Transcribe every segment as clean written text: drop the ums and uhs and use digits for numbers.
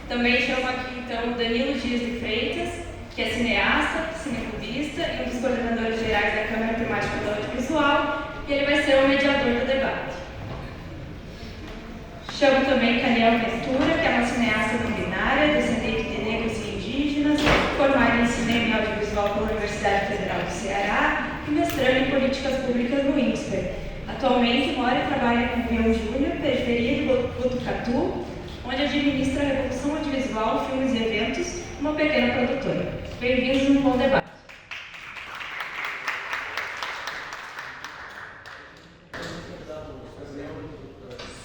Também chamo aqui, então, o Danilo Dias de Freitas, que é cineasta, cineclubista e um dos coordenadores gerais da Câmara Temática do Audiovisual, e ele vai ser o mediador do debate. Chamo também Caniel Ventura, que é uma cineasta não binária, descendente de negros e indígenas, formada em cinema e audiovisual pela Universidade Federal do Ceará e mestrando em políticas públicas no INSPER. Atualmente mora e trabalha com o Vião Júnior, periferia de Botucatu, onde administra a Revolução Audiovisual, Filmes e Eventos, uma pequena produtora. Bem-vindos a um bom debate.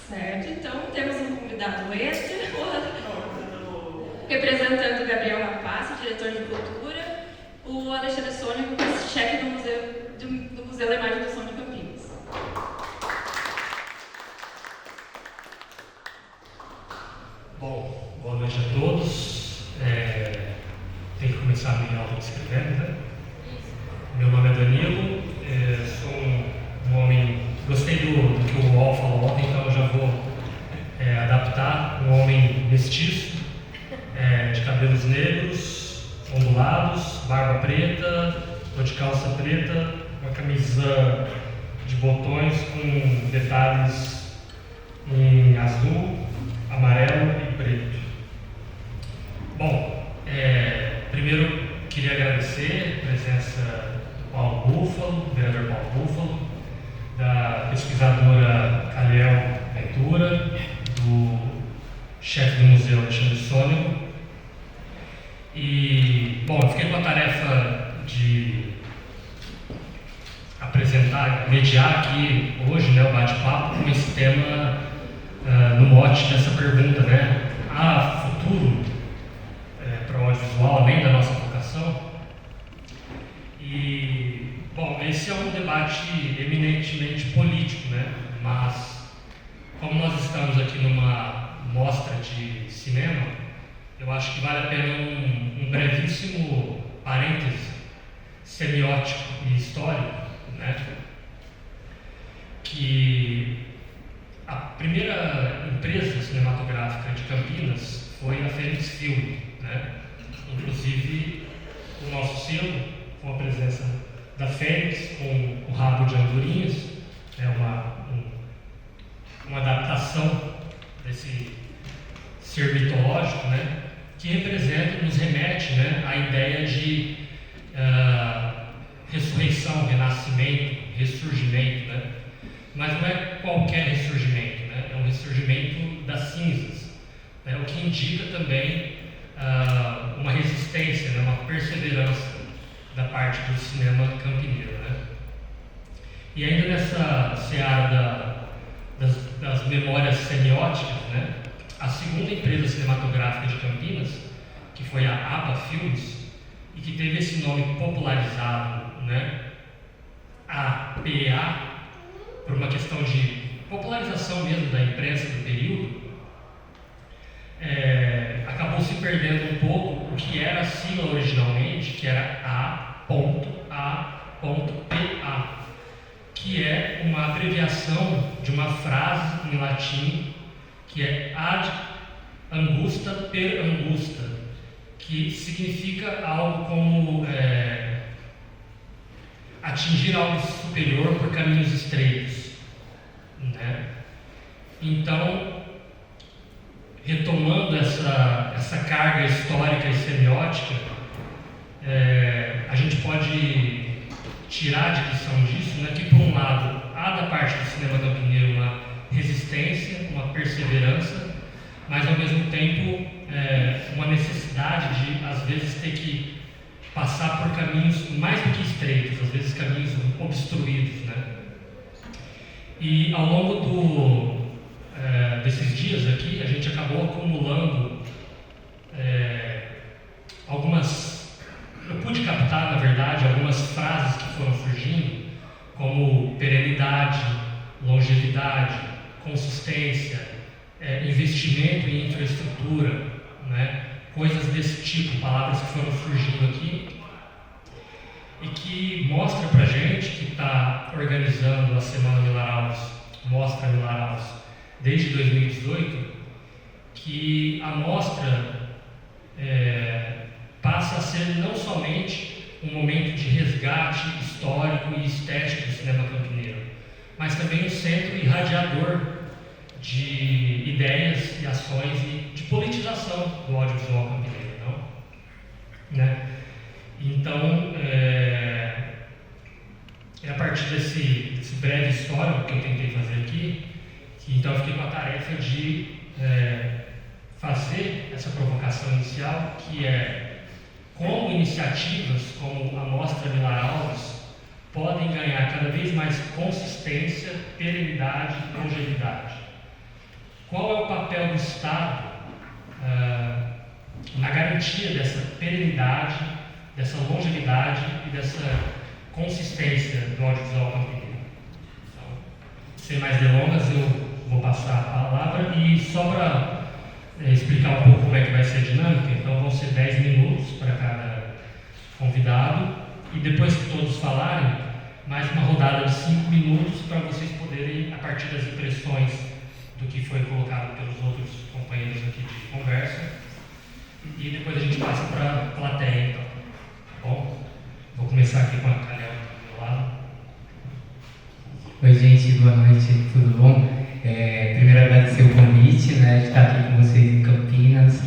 Certo, então temos um convidado extra, representando o Gabriel Rapaz, diretor de cultura, o Alexandre Sônico, chefe do Museu da Imagem do Som de Campinas. Bom, boa noite a todos. Tem que começar a minha aula descrevendo, né? Meu nome é Danilo, sou um homem. Gostei do que o UOL falou ontem, então eu já vou adaptar. Um homem mestiço, de cabelos negros, ondulados, barba preta, tô de calça preta, uma camisa de botões com detalhes em azul, amarelo e preto. Bom, primeiro queria agradecer a presença do Paulo Búfalo, do vereador Paulo Búfalo, da pesquisadora Caniel Ventura, do chefe do museu Alexandre Sônico. E, bom, eu fiquei com a tarefa de apresentar, mediar aqui hoje, né, o bate-papo com esse tema no mote dessa pergunta, né? Há futuro para o audiovisual além da nossa vocação? E, bom, esse é um debate eminentemente político, né? Mas, como nós estamos aqui numa mostra de cinema, eu acho que vale a pena um brevíssimo parêntese semiótico e histórico, né? Que a primeira empresa cinematográfica de Campinas foi a Fênix Film, né? Inclusive, o nosso selo, com a presença da Fênix, com o rabo de andorinhas, uma adaptação desse ser mitológico, né? Que representa, nos remete, né, à ideia de ressurreição, renascimento, ressurgimento, né? Mas não é qualquer ressurgimento, né? É um ressurgimento das cinzas, né? O que indica também uma resistência, né? Uma perseverança da parte do cinema campineiro, né? E ainda nessa seara das memórias semióticas, né? A segunda empresa cinematográfica de Campinas, que foi a APA Filmes, e que teve esse nome popularizado, né? APA, por uma questão de popularização mesmo da imprensa do período, acabou se perdendo um pouco o que era a sigla originalmente, que era A.A.PA, que é uma abreviação de uma frase em latim que é ad angusta per angusta, que significa algo como atingir algo superior por caminhos estreitos, né? Então, retomando essa carga histórica e semiótica, a gente pode tirar de lição disso, né, que por um lado há da parte do cinema campineiro uma resistência, uma perseverança, mas ao mesmo tempo uma necessidade de às vezes ter que passar por caminhos mais do que estreitos, às vezes caminhos obstruídos, né? E ao longo desses dias aqui, a gente acabou acumulando eu pude captar, na verdade, algumas frases que foram surgindo, como perenidade, longevidade, consistência, investimento em infraestrutura, né? Coisas desse tipo, palavras que foram surgindo aqui, e que mostra pra gente que está organizando a Semana Vilar Alves, Mostra Vilar Alves, desde 2018, que a mostra passa a ser não somente um momento de resgate histórico e estético do cinema campineiro, mas também um centro irradiador de ideias e ações e de politização do audiovisual campineiro, não? Né? Então, é a partir desse breve histórico que eu tentei fazer aqui, que então eu fiquei com a tarefa de fazer essa provocação inicial, que é como iniciativas como a Mostra Vilar Alves podem ganhar cada vez mais consistência, perenidade e longevidade. Qual é o papel do Estado na garantia dessa perenidade, dessa longevidade e dessa consistência do audiovisual campineiro? Então, sem mais delongas, eu vou passar a palavra e só para explicar um pouco como é que vai ser a dinâmica. Então vão ser 10 minutos para cada convidado e depois que todos falarem, mais uma rodada de 5 minutos para vocês poderem, a partir das impressões do que foi colocado pelos outros companheiros aqui de conversa, e depois a gente passa para a plateia, então. Tá bom? Vou começar aqui com a Calhau do meu lado. Oi, gente, boa noite, tudo bom? Primeiro agradecer o convite, né, de estar aqui com vocês em Campinas.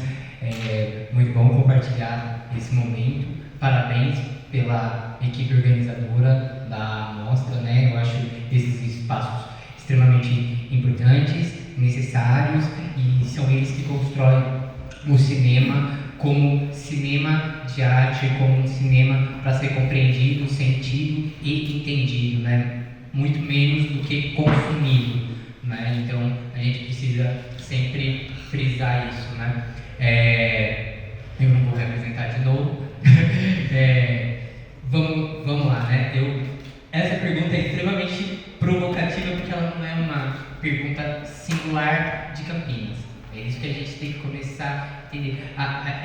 Muito bom compartilhar esse momento. Parabéns pela equipe organizadora da mostra, né? Eu acho esses espaços extremamente importantes, necessários, e são eles que constroem o cinema como cinema de arte, como um cinema para ser compreendido, sentido e entendido, né? Muito menos do que consumido, né? Então a gente precisa sempre frisar isso, né? Eu não vou me apresentar de novo. Vamos lá, né? Essa pergunta é extremamente provocativa porque ela não é uma pergunta singular de Campinas. É isso que a gente tem que começar a entender.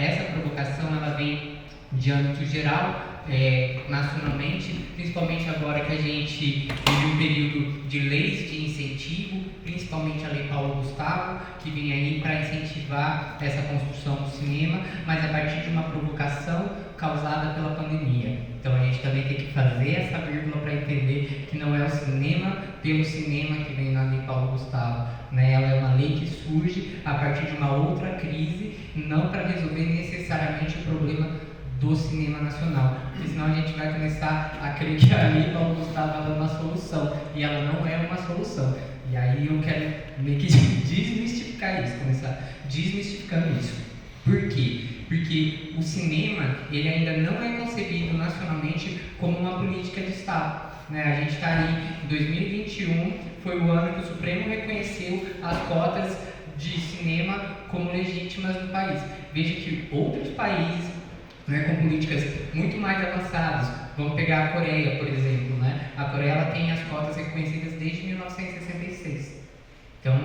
Essa provocação ela vem de âmbito geral, nacionalmente, principalmente agora que a gente vive um período de leis de incentivo, principalmente a Lei Paulo Gustavo, que vem aí para incentivar essa construção do cinema, mas a partir de uma provocação causada pela pandemia. Então a gente também tem que fazer essa vírgula para entender que não é o cinema pelo cinema que vem na Lei Paulo Gustavo, né? Ela é uma lei que surge a partir de uma outra crise, não para resolver necessariamente o problema do cinema nacional, porque senão a gente vai começar a crer que a Lei Paulo Gustavo é uma solução, e ela não é uma solução. E aí eu quero meio que desmistificar isso, começar desmistificando isso. Por quê? Porque o cinema, ele ainda não é concebido nacionalmente como uma política de Estado, né? A gente está aí em 2021, foi o ano que o Supremo reconheceu as cotas de cinema como legítimas no país. Veja que outros países, né, com políticas muito mais avançadas, vamos pegar a Coreia, por exemplo, né? A Coreia ela tem as cotas reconhecidas desde 1966. Então,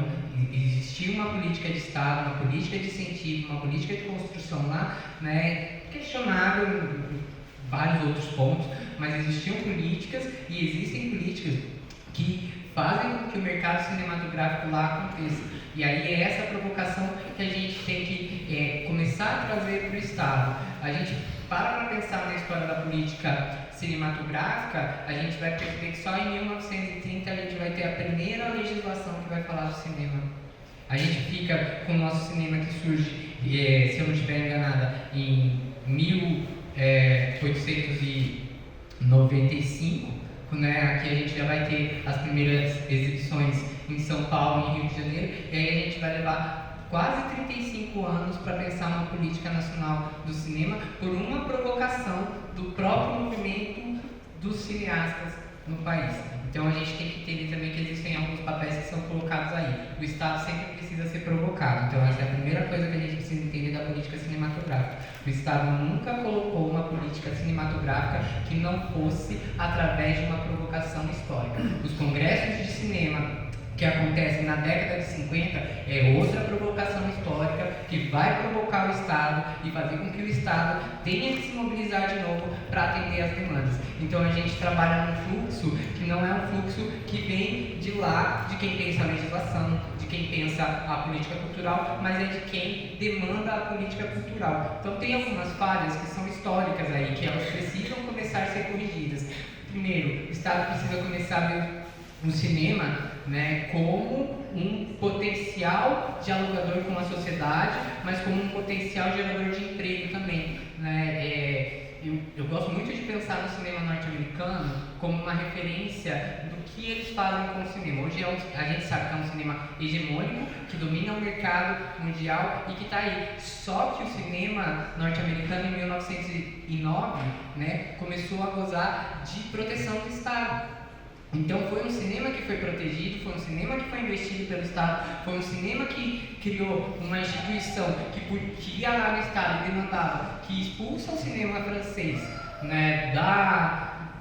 existia uma política de Estado, uma política de incentivo, uma política de construção lá, né, questionável em vários outros pontos, mas existiam políticas e existem políticas que fazem com que o mercado cinematográfico lá aconteça. E aí é essa provocação que a gente tem que começar a trazer para o Estado. A gente para pensar na história da política cinematográfica, a gente vai perceber que só em 1930 a gente vai ter a primeira legislação que vai falar do cinema. A gente fica com o nosso cinema que surge, se eu não estiver enganada, em 1895, né? Aqui a gente já vai ter as primeiras exibições em São Paulo e Rio de Janeiro, e aí a gente vai levar quase 35 anos para pensar uma política nacional do cinema por uma provocação do próprio movimento dos cineastas no país. Então a gente tem que entender também que existem alguns papéis que são colocados aí. O Estado sempre precisa ser provocado. Então essa é a primeira coisa que a gente precisa entender da política cinematográfica. O Estado nunca colocou uma política cinematográfica que não fosse através de uma provocação histórica. Os congressos de cinema que acontecem na década de 50 é outra provocação histórica que vai provocar o Estado e fazer com que o Estado tenha que se mobilizar de novo para atender as demandas. Então a gente trabalha num fluxo que não é um fluxo que vem de lá, de quem pensa a legislação, de quem pensa a política cultural, mas é de quem demanda a política cultural. Então tem algumas falhas que são históricas aí, que elas precisam começar a ser corrigidas. Primeiro, o Estado precisa começar a ver o cinema, né, como um potencial dialogador com a sociedade, mas como um potencial gerador de emprego também, né? Eu gosto muito de pensar no cinema norte-americano como uma referência do que eles fazem com o cinema. Hoje a gente sabe que é um cinema hegemônico, que domina o mercado mundial e que está aí. Só que o cinema norte-americano, em 1909, né, começou a gozar de proteção do Estado. Então foi um cinema que foi protegido, foi um cinema que foi investido pelo Estado, foi um cinema que criou uma instituição que ia lá no Estado e demandava que expulsa o cinema francês, né,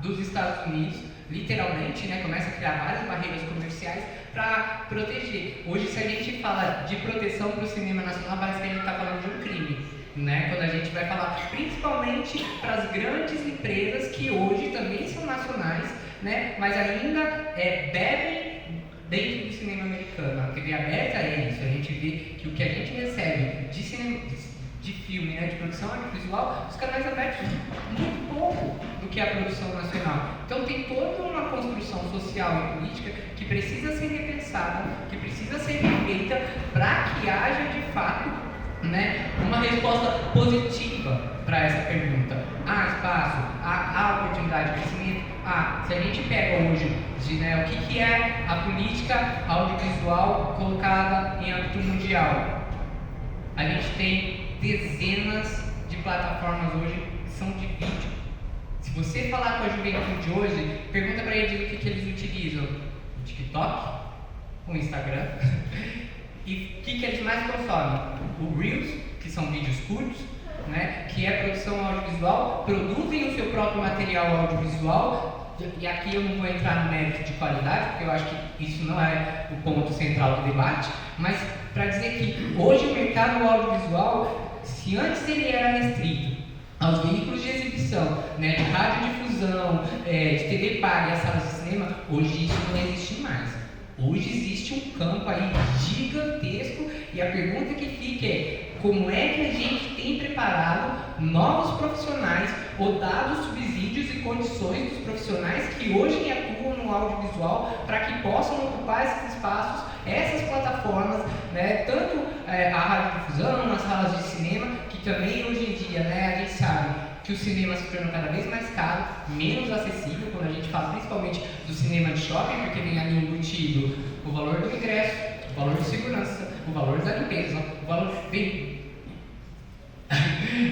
dos Estados Unidos, literalmente, né, começa a criar várias barreiras comerciais para proteger. Hoje, se a gente fala de proteção para o cinema nacional, parece que a gente está falando de um crime, né? Quando a gente vai falar principalmente para as grandes empresas que hoje também são nacionais, né? Mas ainda bebem dentro do cinema americano. A TV aberta é isso. A gente vê que o que a gente recebe de cinema, de filme, né, de produção audiovisual, os canais abertos muito pouco do que a produção nacional. Então tem toda uma construção social e política que precisa ser repensada, que precisa ser feita para que haja de fato, né, uma resposta positiva para essa pergunta. Há espaço? Há oportunidade de crescimento? Se a gente pega hoje né, o que é a política audiovisual colocada em âmbito mundial, a gente tem dezenas de plataformas hoje que são de vídeo. Se você falar com a juventude hoje, pergunta para eles o que eles utilizam: o TikTok, o Instagram. E o que eles mais consomem? O Reels, que são vídeos curtos, né, que é produção audiovisual, produzem o seu próprio material audiovisual. E aqui eu não vou entrar no mérito de qualidade, porque eu acho que isso não é o ponto central do debate, mas para dizer que hoje o mercado audiovisual, se antes ele era restrito aos veículos de exibição, né, de radiodifusão, de TV paga e as salas de cinema, hoje isso não existe mais. Hoje existe um campo aí gigantesco e a pergunta que fica é: como é que a gente tem preparado novos profissionais ou dado subsídios e condições dos profissionais que hoje atuam no audiovisual para que possam ocupar esses espaços, essas plataformas, né, tanto a radiodifusão, as salas de cinema, que também hoje em dia, né, a gente sabe que o cinema se tornou cada vez mais caro, menos acessível, quando a gente fala principalmente do cinema de shopping, porque vem ali embutido o valor do ingresso, o valor de segurança, o valor da limpeza, o valor vem.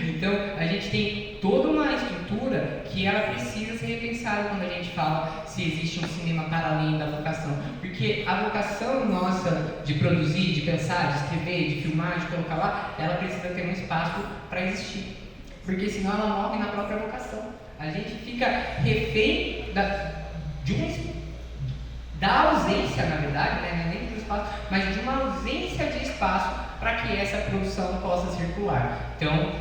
Então a gente tem toda uma estrutura que ela precisa ser repensada quando a gente fala se existe um cinema para além da vocação, porque a vocação nossa de produzir, de pensar, de escrever, de filmar, de colocar lá, ela precisa ter um espaço para existir, porque senão ela morre na própria vocação. A gente fica refém da ausência, na verdade, né, não é nem do espaço, mas de uma ausência de espaço para que essa produção possa circular. Então,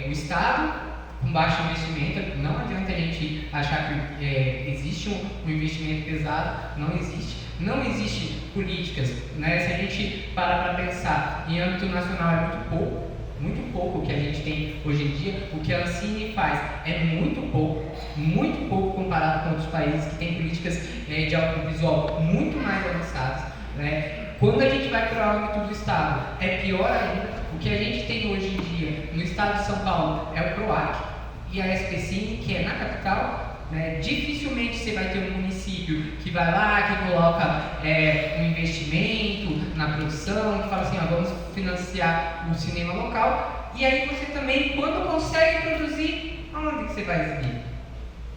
o Estado, com baixo investimento, não adianta a gente achar que existe um investimento pesado, não existe. Não existe políticas, né? Se a gente para pensar em âmbito nacional, é muito pouco o que a gente tem hoje em dia. O que a Ancine faz é muito pouco comparado com outros países que têm políticas de audiovisual muito mais avançadas, né? Quando a gente vai para o âmbito do Estado, é pior ainda. O que a gente tem hoje em dia no Estado de São Paulo é o PROAC e a SPCine, que é na capital, né? Dificilmente você vai ter um município que vai lá, que coloca um investimento na produção, que fala assim, vamos financiar o cinema local. E aí você também, quando consegue produzir, onde que você vai exibir?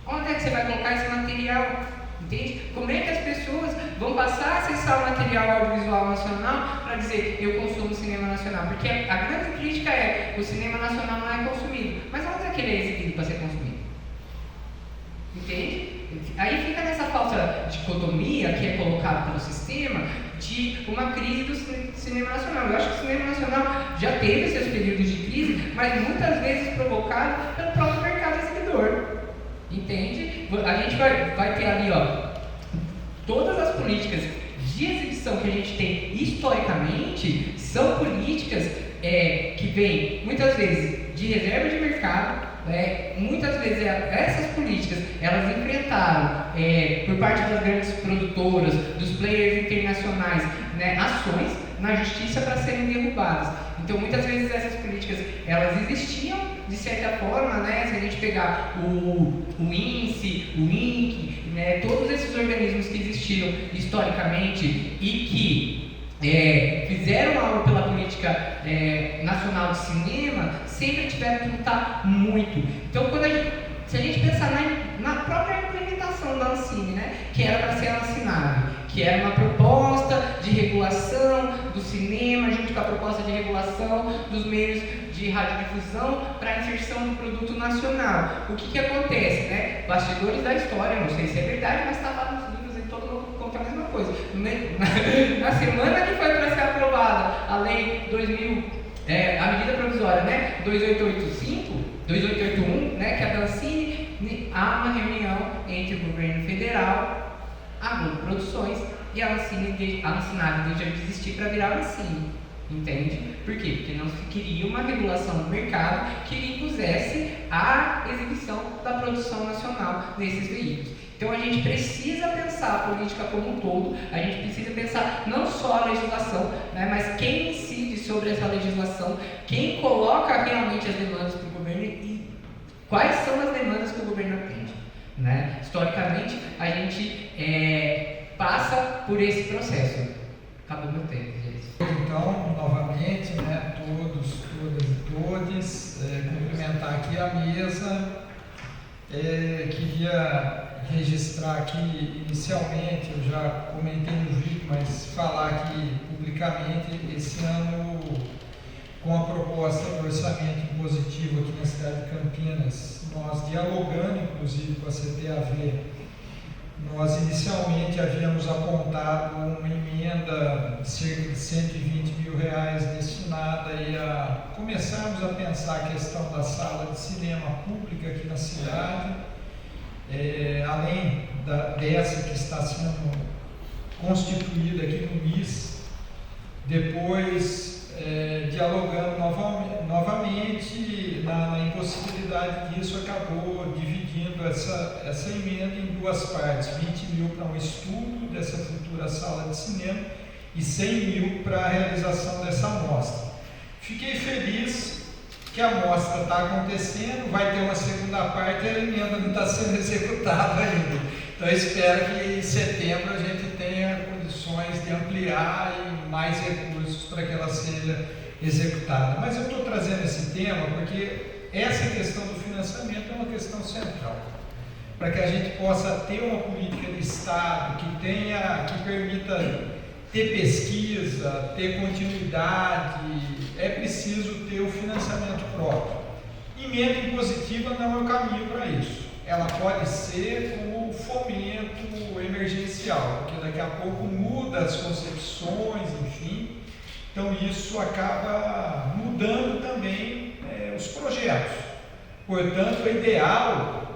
Onde é que você vai colocar esse material? Entende? Como é que as pessoas vão passar a acessar o material audiovisual nacional para dizer eu consumo cinema nacional? Porque a grande crítica é o cinema nacional não é consumido. Mas onde é que ele é exibido para ser consumido? Entende? Aí fica nessa falsa dicotomia que é colocada pelo sistema de uma crise do cinema nacional. Eu acho que o cinema nacional já teve seus períodos de crise, mas muitas vezes provocado pelo próprio mercado exibidor. Entende? A gente vai ter ali todas as políticas de exibição que a gente tem historicamente são políticas que vêm muitas vezes de reserva de mercado. Muitas vezes essas políticas elas enfrentaram por parte das grandes produtoras, dos players internacionais, né, ações na justiça para serem derrubadas. Então muitas vezes essas políticas elas existiam de certa forma, né, se a gente pegar o INSE, o INC, né, todos esses organismos que existiram historicamente e que fizeram algo pela política nacional de cinema, sempre tiveram que lutar muito. Então, se a gente pensar na própria implementação da Ancine, né, que era para ser ancinável, que era uma proposta de regulação do cinema, junto com a proposta de regulação dos meios de radiodifusão para a inserção do produto nacional. O que acontece, né? Bastidores da história, não sei se é verdade, mas está lá nos livros e todo mundo conta a mesma coisa. Na semana que foi para ser aprovada a lei 2000, a medida provisória, né, 2881, né, que é da Ancine, há uma reunião entre o governo federal, a Globo Produções e a Ancinave deixa de existir para virar a Ancine. Entende? Por quê? Porque não se queria uma regulação do mercado que impusesse a exibição da produção nacional nesses veículos. Então a gente precisa pensar a política como um todo, a gente precisa pensar não só a legislação, né, mas quem incide sobre essa legislação, quem coloca realmente as demandas para o governo e quais são as demandas que o governo atende. Né? Historicamente, a gente passa por esse processo. Acabou meu tempo, gente. Então, novamente, né, todos, todas e todes, cumprimentar aqui a mesa. Queria registrar aqui, inicialmente, eu já comentei no vídeo, mas falar aqui publicamente, esse ano, com a proposta do orçamento impositivo aqui na cidade de Campinas, nós dialogando, inclusive, com a CPAV, nós inicialmente havíamos apontado uma emenda de cerca de R$120 mil destinada aí a começarmos a pensar a questão da sala de cinema pública aqui na cidade, além dessa que está sendo constituída aqui no MIS, depois dialogando novamente na impossibilidade disso, acabou dividindo essa emenda em duas partes, 20 mil para um estudo dessa futura sala de cinema e 100 mil para a realização dessa amostra. Fiquei feliz que a amostra está acontecendo, vai ter uma segunda parte e a emenda não está sendo executada ainda. Então eu espero que em setembro a gente tenha condições de ampliar e mais recursos para que ela seja executada. Mas eu estou trazendo esse tema porque essa questão do financiamento é uma questão central, para que a gente possa ter uma política de Estado que permita ter pesquisa, ter continuidade. É preciso ter o financiamento próprio. Emenda impositiva não é o caminho para isso. Ela pode ser como fomento emergencial, porque daqui a pouco muda as concepções, enfim. Então isso acaba mudando também os projetos. Portanto, o ideal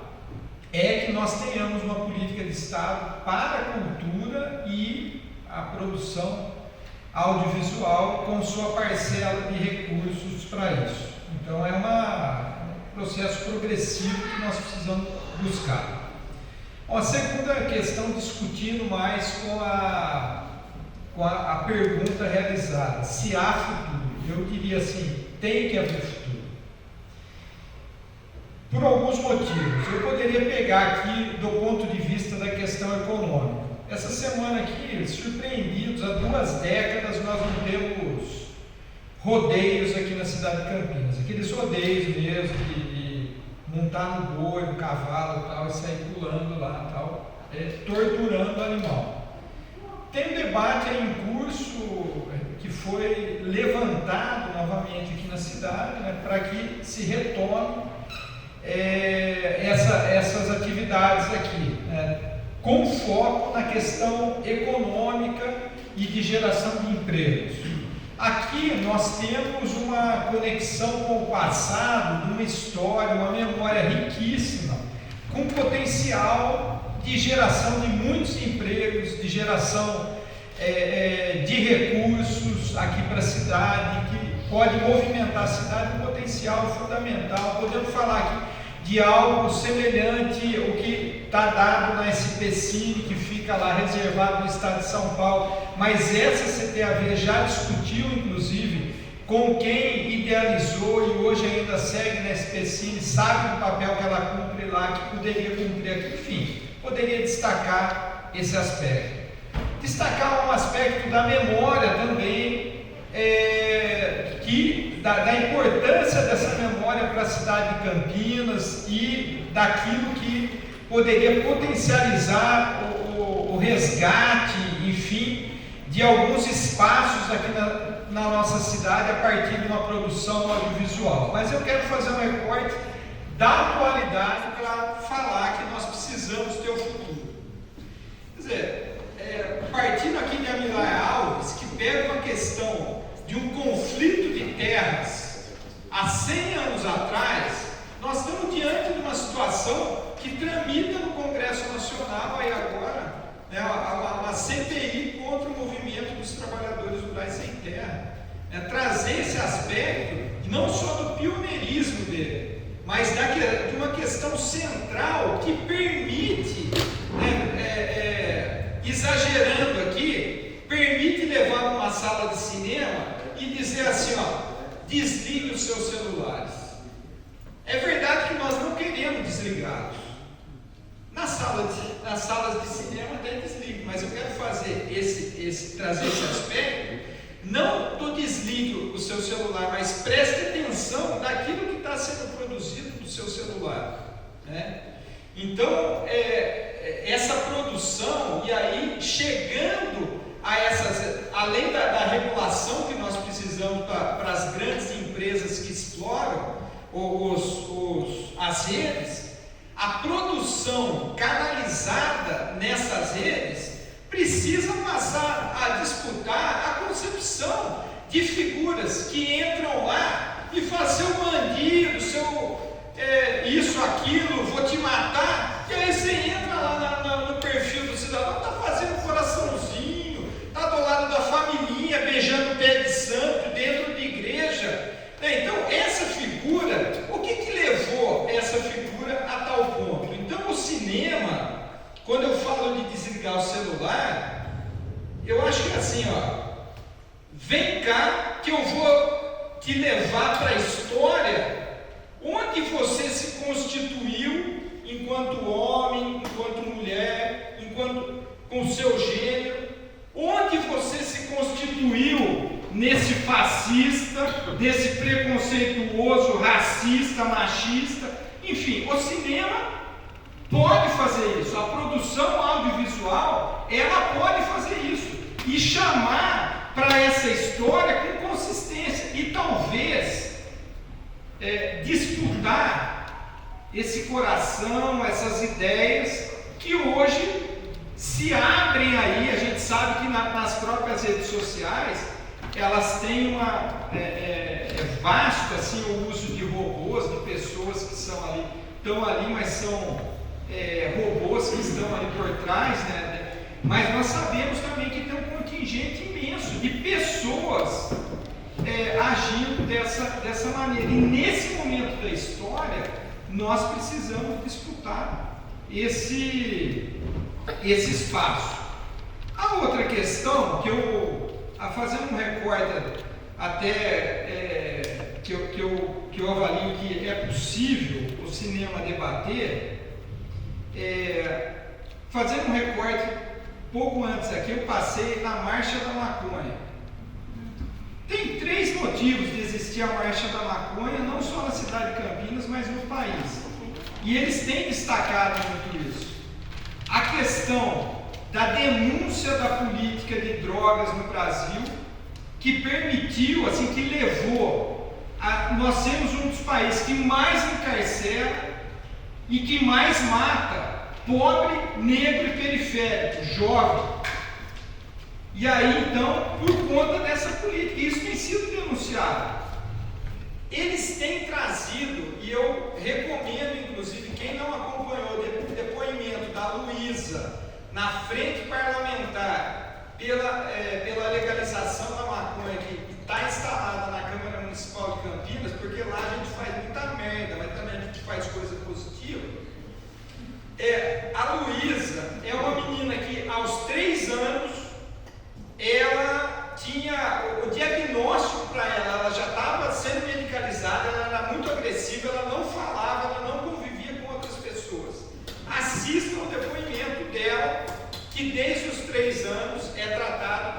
é que nós tenhamos uma política de Estado para a cultura e a produção audiovisual com sua parcela de recursos para isso. Então é um processo progressivo que nós precisamos buscar. Bom, a segunda questão, discutindo mais com a pergunta realizada, se há futuro. Eu diria assim, tem que haver futuro. Por alguns motivos. Eu poderia pegar aqui do ponto de vista da questão econômica. Essa semana aqui, surpreendidos, há 2 décadas nós não temos rodeios aqui na cidade de Campinas. Aqueles rodeios mesmo de montar no boi, no cavalo tal, e sair pulando lá tal, torturando o animal. Tem um debate aí em curso que foi levantado novamente aqui na cidade, né, para que se retome essas atividades aqui, né, com foco na questão econômica e de geração de empregos. Aqui nós temos uma conexão com o passado, uma história, uma memória riquíssima, com potencial de geração de muitos empregos, de geração de recursos aqui para a cidade, que pode movimentar a cidade, um potencial fundamental. Podemos falar aqui de algo semelhante ao que está dado na SPCine, que fica lá reservado no estado de São Paulo, mas essa CTAV já discutiu, inclusive, com quem idealizou e hoje ainda segue na SPCine, sabe o papel que ela cumpre lá, que poderia cumprir aqui, enfim, poderia destacar esse aspecto. Destacar um aspecto da memória também, da importância dessa memória para a cidade de Campinas e daquilo que poderia potencializar o resgate, enfim, de alguns espaços aqui na nossa cidade a partir de uma produção audiovisual. Mas eu quero fazer um recorte da atualidade para falar que nós precisamos ter o futuro. Quer dizer, partindo aqui de Amiláia Alves, que pega uma questão de um conflito de terras há 100 anos atrás, nós estamos diante de uma situação que tramita no Congresso Nacional aí agora, né, uma CPI contra o movimento dos trabalhadores rurais sem terra, né, trazer esse aspecto não só do pioneirismo dele, mas de uma questão central que permite, exagerando aqui, permite levar numa sala de cinema e dizer assim, desligue os seus celulares. É verdade que nós não queremos desligá-los. Nas salas de cinema até desligue, mas eu quero fazer trazer esse aspecto, não do desligue o seu celular, mas preste atenção naquilo que está sendo produzido do seu celular, né? Então, essa produção, e aí chegando a além da regulação que nós precisamos para as grandes empresas que exploram as redes, a produção canalizada nessas redes precisa passar a disputar a concepção de figuras que entram lá e fazer o bandido, isso, aquilo, vou te matar, e aí você entra lá no perfil do cidadão, está fazendo coraçãozinho, está do lado da família, beijando o pé de santo dentro de igreja. Então, essa figura, o que levou essa figura a tal ponto? Então, o cinema, quando eu falo de desligar o celular, eu acho que é assim, vem cá que eu vou te levar para a história onde você se constituiu enquanto homem, enquanto mulher, com o seu gênero, onde você se constituiu nesse fascista, nesse preconceituoso, racista, machista, enfim, o cinema pode fazer isso, a produção audiovisual, ela pode fazer isso, e chamar para essa história com consistência, e talvez disputar esse coração, essas ideias que hoje se abrem aí. A gente sabe que nas próprias redes sociais elas têm vasto assim, o uso de robôs, de pessoas que estão ali, mas são robôs que estão ali por trás, né? Mas nós sabemos também que tem um contingente imenso de pessoas agindo dessa maneira. E nesse momento da história, nós precisamos disputar esse espaço. A outra questão, fazendo um recorte até que eu avalio que é possível o cinema debater, fazendo um recorte, pouco antes aqui eu passei na Marcha da Maconha. Tem 3 motivos de existir a Marcha da Maconha, não só na cidade de Campinas, mas no país. E eles têm destacado muito isso. A questão da denúncia da política de drogas no Brasil, que permitiu, assim, que levou nós sermos um dos países que mais encarcera e que mais mata pobre, negro e periférico, jovem. E aí, então, por conta dessa política, isso tem sido denunciado. Eles têm trazido, e eu recomendo, inclusive, quem não acompanhou o depoimento da Luísa na frente parlamentar pela legalização da maconha que está instalada na Câmara Municipal de Campinas, porque lá a gente faz muita merda, mas também a gente faz coisa positiva. A Luísa é uma menina que aos 3 anos ela tinha o diagnóstico para ela já estava sendo medicalizada, ela era muito agressiva, ela não falava, ela não convivia com outras pessoas. Assistam o depoimento dela, que desde os 3 anos é tratado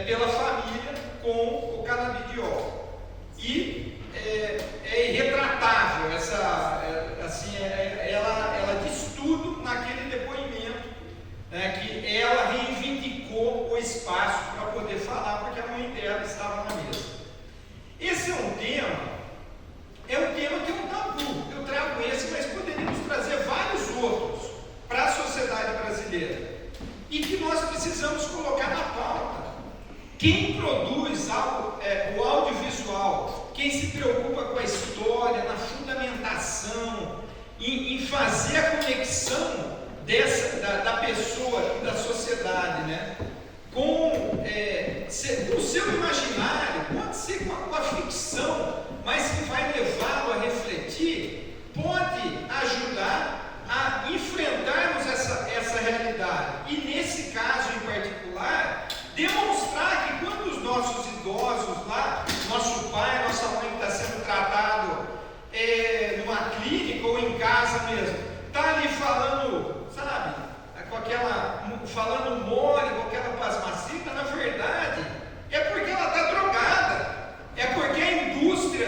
pela família com o canabidiol. E é irretratável ela diz tudo naquele depoimento, né, que ela reivindicou o espaço para poder falar, porque a mãe dela estava na mesa. Esse é um tema que é um tabu. Eu trago esse, mas poderíamos trazer vários outros para a sociedade brasileira e que nós precisamos colocar na pauta. Quem produz o audiovisual, quem se preocupa com a história, na fundamentação, em fazer a conexão da pessoa e da sociedade, né? Com o seu imaginário, pode ser com a ficção, mas que vai levá-lo a refletir, pode ajudar a enfrentarmos essa realidade. E nesse caso em particular, demonstrar que quando os nossos idosos lá, nosso pai, nossa mãe que está sendo tratado numa clínica ou em casa mesmo, está ali falando, sabe, falando mole, com aquela pasmacita, na verdade, é porque ela está drogada, é porque a indústria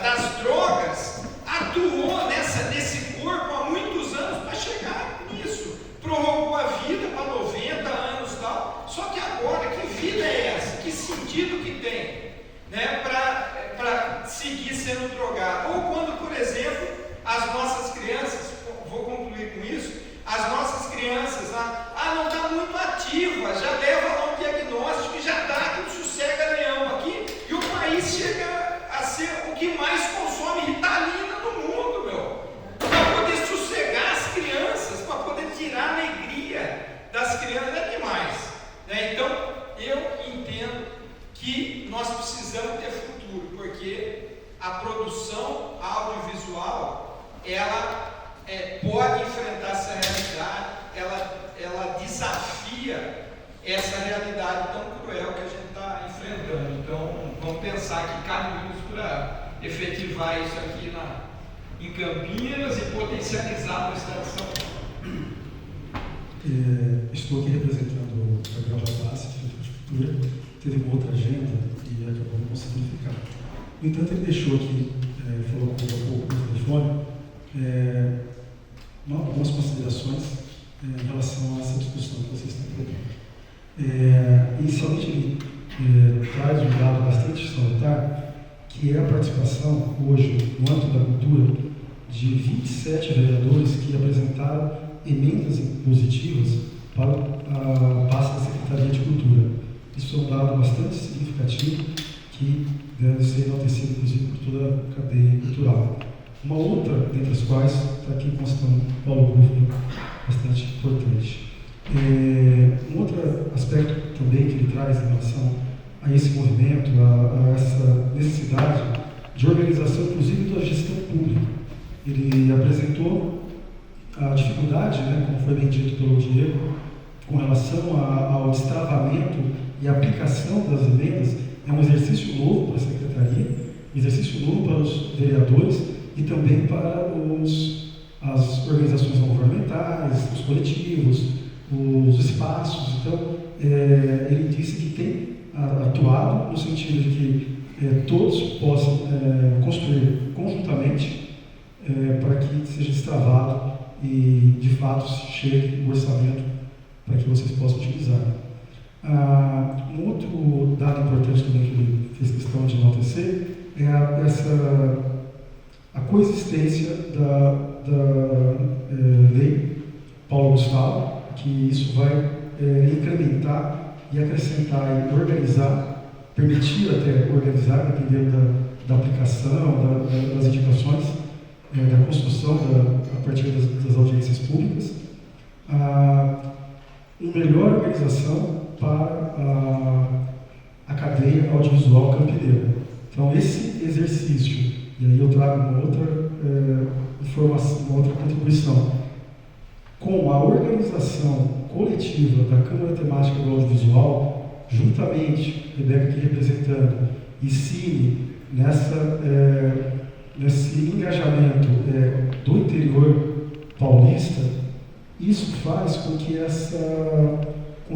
das drogas atuou nesse corpo há muitos anos para chegar nisso, prorrogou a vida para 90 anos e tal. Só que agora, que vida é essa? Que sentido que tem, né, para seguir sendo drogado? Ou quando, por exemplo, as nossas crianças, vou concluir com isso, as nossas crianças lá, não está muito ativa, já leva lá um diagnóstico e já está com sossega-leão aqui, e o país chega a ser o que mais consome Ritalina no mundo, para poder sossegar as crianças, para poder tirar a alegria das crianças, é demais, né? Então, eu entendo que nós precisamos ter futuro, porque a produção audiovisual, ela pode enfrentar essa realidade, ela desafia essa realidade tão cruel que a gente está enfrentando. Então, vamos pensar que caminhos para efetivar isso aqui em Campinas e potencializar no estado de São Paulo. Estou aqui representando o Gabriel Jabassi, de Infraestrutura, teve uma outra agenda e acabou não conseguindo ficar. No entanto, ele deixou aqui, falou comigo há pouco no telefone, algumas considerações em relação a essa discussão que vocês estão tendo. Inicialmente, ele traz um dado bastante salutar, que é a participação hoje no âmbito da cultura de 27 vereadores que apresentaram emendas impositivas para a pasta da Secretaria de Cultura. Isso é um dado bastante significativo que deve ser enaltecido, inclusive, por toda a cadeia cultural. Uma outra, dentre as quais, está aqui constando Paulo Búfalo, bastante importante. Um outro aspecto também que ele traz em relação a esse movimento, a essa necessidade de organização, inclusive, da gestão pública. Ele apresentou a dificuldade, né, como foi bem dito pelo Diego, com relação ao destravamento e aplicação das emendas. É um exercício novo para a Secretaria, exercício novo para os vereadores e também para as organizações não governamentais, os coletivos, os espaços. Então, ele disse que tem atuado no sentido de que todos possam construir conjuntamente para que seja destravado e, de fato, chegue o orçamento para que vocês possam utilizar. Um outro dado importante também que ele fez questão de enaltecer é a coexistência da lei Paulo Gustavo, que isso vai incrementar e acrescentar e organizar, permitir até organizar, dependendo da aplicação, das indicações, da construção a partir das audiências públicas. uma melhor organização para a cadeia audiovisual campineira. Então, esse exercício, e aí eu trago uma outra informação, uma outra contribuição, com a organização coletiva da Câmara Temática do Audiovisual, juntamente, Rebeca aqui representando, e Cine, nesse engajamento do interior paulista, isso faz com que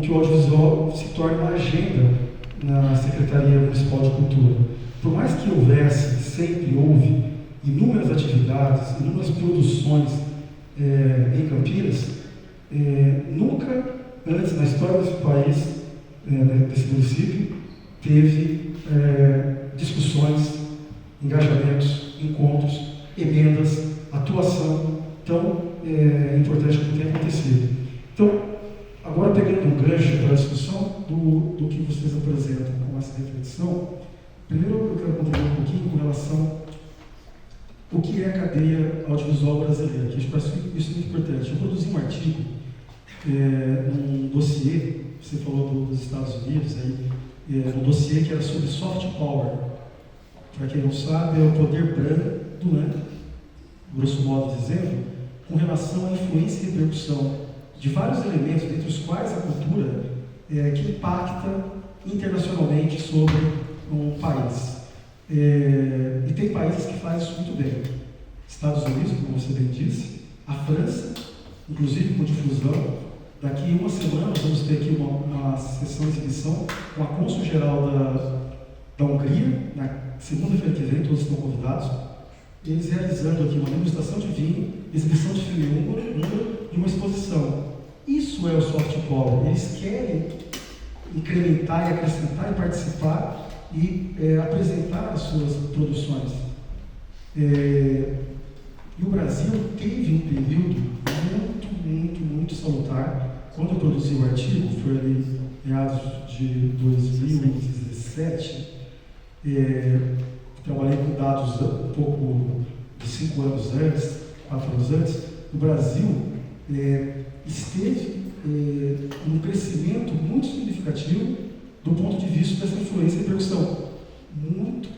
o audiovisual se torne uma agenda na Secretaria Municipal de Cultura. Por mais que houvesse, sempre houve, inúmeras atividades, inúmeras produções em Campinas, nunca antes na história desse país, desse município, teve discussões, engajamentos, encontros, emendas, atuação tão importante como tem acontecido. Então, agora pegando um gancho para a discussão do que vocês apresentam com essa reflexão, primeiro eu quero contribuir um pouquinho com relação ao que é a cadeia audiovisual brasileira, que eu acho isso muito importante. Eu produzi um artigo num dossiê, você falou dos Estados Unidos, um dossiê que era sobre soft power. Para quem não sabe, é o poder brando, grosso modo dizendo, com relação à influência e repercussão de vários elementos, dentre os quais a cultura, que impacta internacionalmente sobre um país. E tem países que fazem isso muito bem. Estados Unidos, como você bem disse, a França, inclusive com difusão. Daqui uma semana nós vamos ter aqui uma sessão de exibição com a cônsul-geral da Hungria, na segunda-feira que vem, todos estão convidados, eles realizando aqui uma degustação de vinho, exibição de filme húngaro e uma exposição. Isso é o soft power. Eles querem incrementar e acrescentar e participar e apresentar as suas produções. E o Brasil teve um período muito salutar. Quando eu produzi o artigo, foi ali meados de 2017, trabalhei com dados um pouco de 5 anos antes, 4 anos antes. O Brasil esteve num crescimento muito significativo do ponto de vista dessa influência e repercussão, muito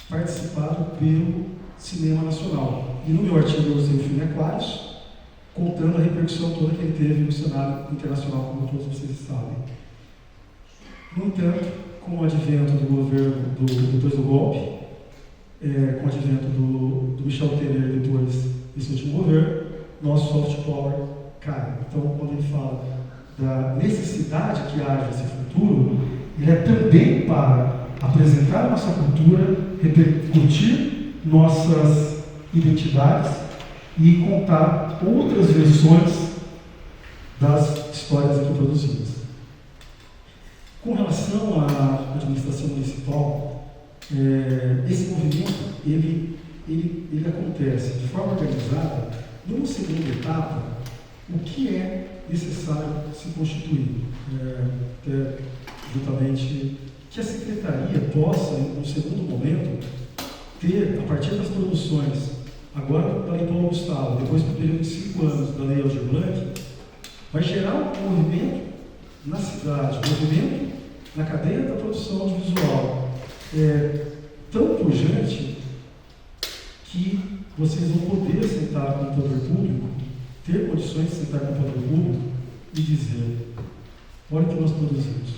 participado pelo cinema nacional. E no meu artigo eu usei o filme Aquários, contando a repercussão toda que ele teve no cenário internacional, como todos vocês sabem. No entanto, com o advento do governo, depois do golpe, com o advento do Michel Temer depois desse último governo, nosso soft power cai. Então, quando ele fala da necessidade que haja esse futuro, ele é também para apresentar nossa cultura, repercutir nossas identidades e contar outras versões das histórias aqui produzidas. Com relação à administração municipal, esse movimento ele acontece de forma organizada. Numa segunda etapa, o que é necessário se constituir? Justamente que a Secretaria possa, em um segundo momento, ter, a partir das produções, agora da Lei Paulo Gustavo, depois do período de 5 anos da Lei Aldir Blanc, vai gerar um movimento na cidade, um movimento na cadeia da produção audiovisual tão pujante que vocês vão poder sentar com o poder público, ter condições de sentar com o poder público e dizer: olha o que nós produzimos,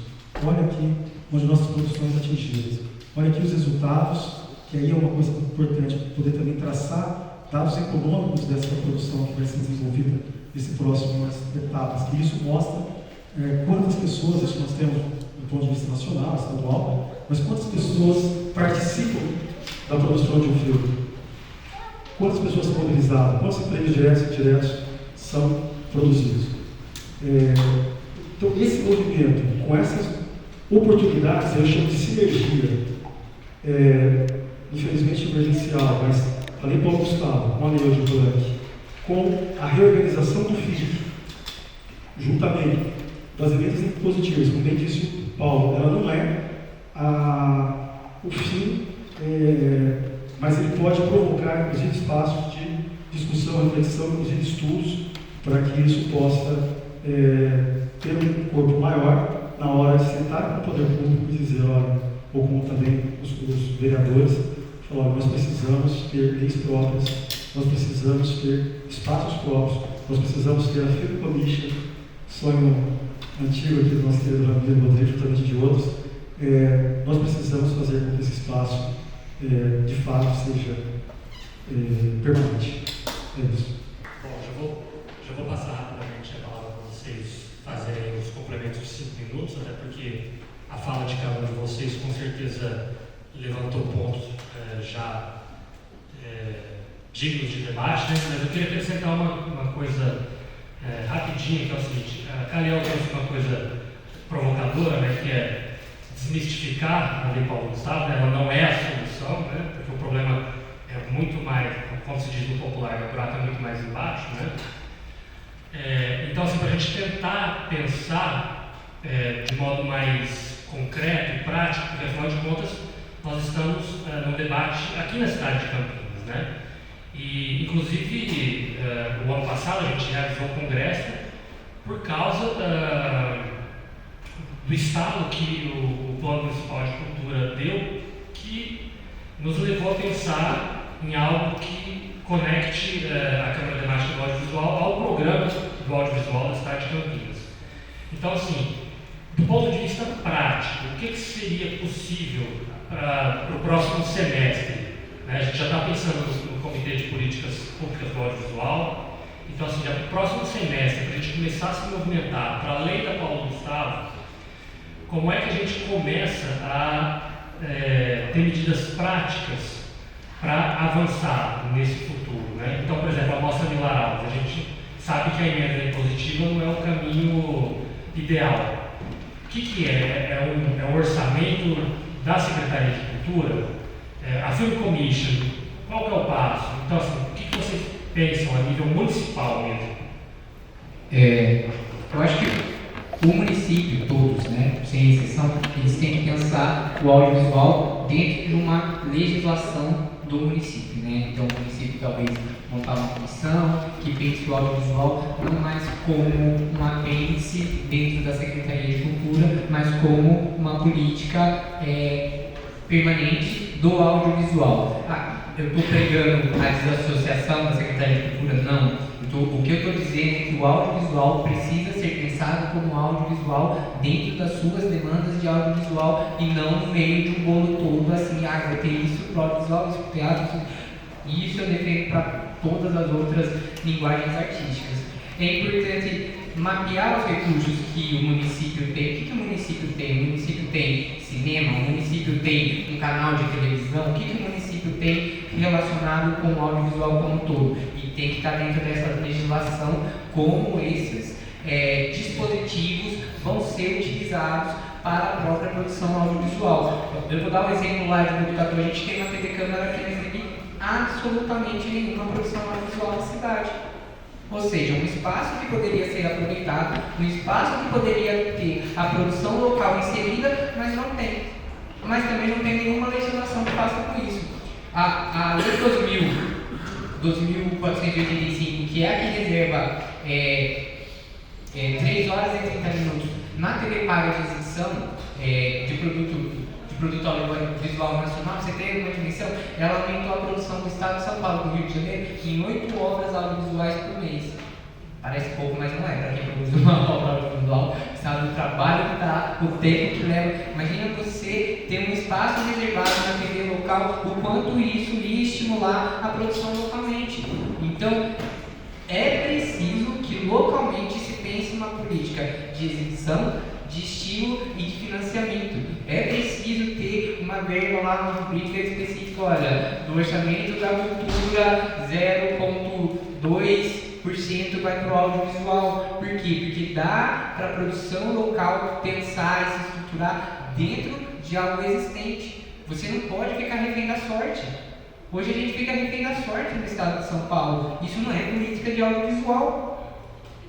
olha aqui onde nossas produções atingiram, olha aqui os resultados, que aí é uma coisa importante, poder também traçar dados econômicos dessa produção que vai ser desenvolvida nesse próximas etapas, que isso mostra quantas pessoas, isso nós temos do ponto de vista nacional, estadual, mas quantas pessoas participam da produção de um filme, quantas pessoas são mobilizadas, quantos empregos diretos e indiretos são produzidos. Então, esse movimento, com essas oportunidades, eu chamo de sinergia, infelizmente emergencial, mas a Lei Paulo Gustavo, com a Lei Aldir Blanc, com a reorganização do FIC, juntamente das emendas impositivas, como bem disse o Paulo, ela não é o fim, mas ele pode provocar, inclusive, espaços de discussão, reflexão, inclusive estudos para que isso possa ter um corpo maior na hora de sentar com o poder público e dizer, olha, ou como também os vereadores, falar, nós precisamos ter leis próprias, nós precisamos ter espaços próprios, nós precisamos ter a Film Commission, sonho antigo aqui do nosso querido Ramiro Rodrigues, juntamente de outros, nós precisamos fazer com que esse espaço, de fato, seja permanente. É isso. Bom, já vou passar rapidamente a palavra para vocês fazerem os complementos de 5 minutos, até porque a fala de cada um de vocês com certeza levantou pontos já dignos de debate, né? Mas eu queria acrescentar uma coisa rapidinho, que é o seguinte: a Caliel trouxe uma coisa provocadora, né, que é desmistificar a Lei Paulo Gustavo, né? Ela não é a solução, né? Porque o problema é muito mais, como se diz no popular, o buraco é muito mais embaixo, né? Então, assim, para a gente tentar pensar de modo mais concreto e prático, porque afinal de contas nós estamos num debate aqui na cidade de Campinas, né? E, inclusive, o ano passado a gente realizou um congresso por causa do estado que o Plano Municipal de Cultura deu, que nos levou a pensar em algo que conecte a Câmara Temática do Audiovisual ao programa do audiovisual da cidade de Campinas. Então, assim, do ponto de vista prático, o que seria possível para o próximo semestre? Né? A gente já está pensando no Comitê de Políticas Públicas do Audiovisual. Então, assim, já para o próximo semestre, para a gente começar a se movimentar para além da Paulo Gustavo, como é que a gente começa a ter medidas práticas para avançar nesse futuro, né? Então, por exemplo, a Mostra Milar Alves, a gente sabe que a emenda impositiva não é o caminho ideal. O que é? É um orçamento da Secretaria de Cultura? A Film Commission, qual que é o passo? Então, assim, o que vocês pensam a nível municipal mesmo? Eu acho que o município, todos, né, sem exceção, eles têm que pensar o audiovisual dentro de uma legislação do município, né? Então, o município talvez montar uma comissão que pense o audiovisual não mais como um apêndice dentro da Secretaria de Cultura, mas como uma política permanente do audiovisual. Eu estou pregando a desassociação da Secretaria de Cultura? Não. O que eu estou dizendo é que o audiovisual precisa ser pensado como audiovisual dentro das suas demandas de audiovisual e não no meio de um bolo todo, assim, vai ter isso para o audiovisual, isso para o teatro, isso eu defendo para todas as outras linguagens artísticas. É importante mapear os recursos que o município tem. O que o município tem? O município tem cinema, o município tem um canal de televisão, o que o município tem relacionado com o audiovisual como um todo? E tem que estar dentro dessa legislação como esses dispositivos vão ser utilizados para a própria produção audiovisual. Eu vou dar um exemplo lá de Botucatu. A gente tem uma TV Câmara que não tem absolutamente nenhuma produção audiovisual na cidade. Ou seja, um espaço que poderia ser aproveitado, um espaço que poderia ter a produção local inserida, mas não tem. Mas também não tem nenhuma legislação que faça com isso. A Lei 2.485, que é a que reserva 3 horas e 30 minutos na TV paga de exibição de produto audiovisual nacional, você tem uma dimensão, ela aumentou a produção do Estado de São Paulo, do Rio de Janeiro, em 8 obras audiovisuais por mês. Parece pouco, mas não é. Para quem produz uma obra audiovisual, sabe o trabalho que dá, o tempo que leva. Imagina você ter um espaço reservado na TV local, o quanto isso ia estimular a produção localmente. Então, é preciso que localmente se pense uma política de exibição, de estímulo e de financiamento. É preciso ter uma verba lá, uma política específica, olha, do orçamento da cultura 0,2% vai para o audiovisual. Por quê? Porque dá para a produção local pensar e se estruturar dentro de algo existente. Você não pode ficar refém da sorte. Hoje a gente fica refém da sorte no estado de São Paulo. Isso não é política de audiovisual.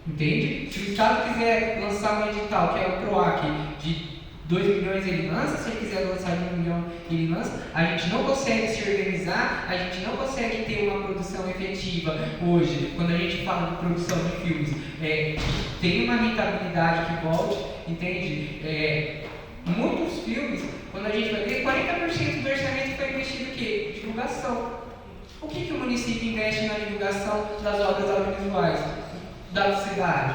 Entende? Se o Estado quiser lançar um edital, que é o PROAC, de 2 milhões ele lança, se ele quiser lançar de 1 milhão ele lança. A gente não consegue se organizar, a gente não consegue ter uma produção efetiva hoje. Quando a gente fala de produção de filmes, tem uma rentabilidade que volte, entende? Muitos filmes, quando a gente vai ver, 40% do orçamento foi investido em quê? Divulgação. O que o município investe na divulgação das obras audiovisuais da cidade?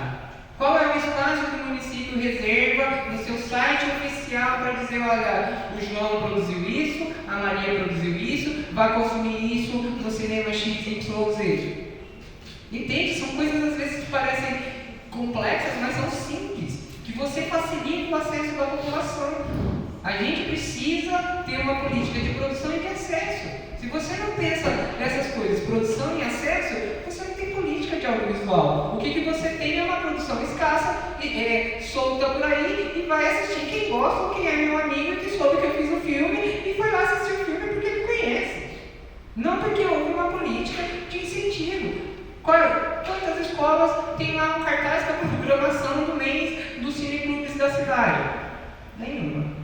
Qual é o espaço que o município reserva no seu site oficial para dizer, olha, o João produziu isso, a Maria produziu isso, vai consumir isso no cinema XYZ? Entende? São coisas às vezes que parecem complexas, mas são simples, que você facilita o acesso da população. A gente precisa ter uma política de produção e de acesso. Se você não pensa nessas coisas, produção e acesso, você não tem política de audiovisual. O que você tem é uma produção escassa, solta por aí, e vai assistir quem gosta ou quem é meu amigo que soube que eu fiz o filme e foi lá assistir o filme porque me conhece. Não porque houve uma política de incentivo. Quantas escolas tem lá um cartaz com a programação do mês dos cineclubes da cidade? Nenhuma.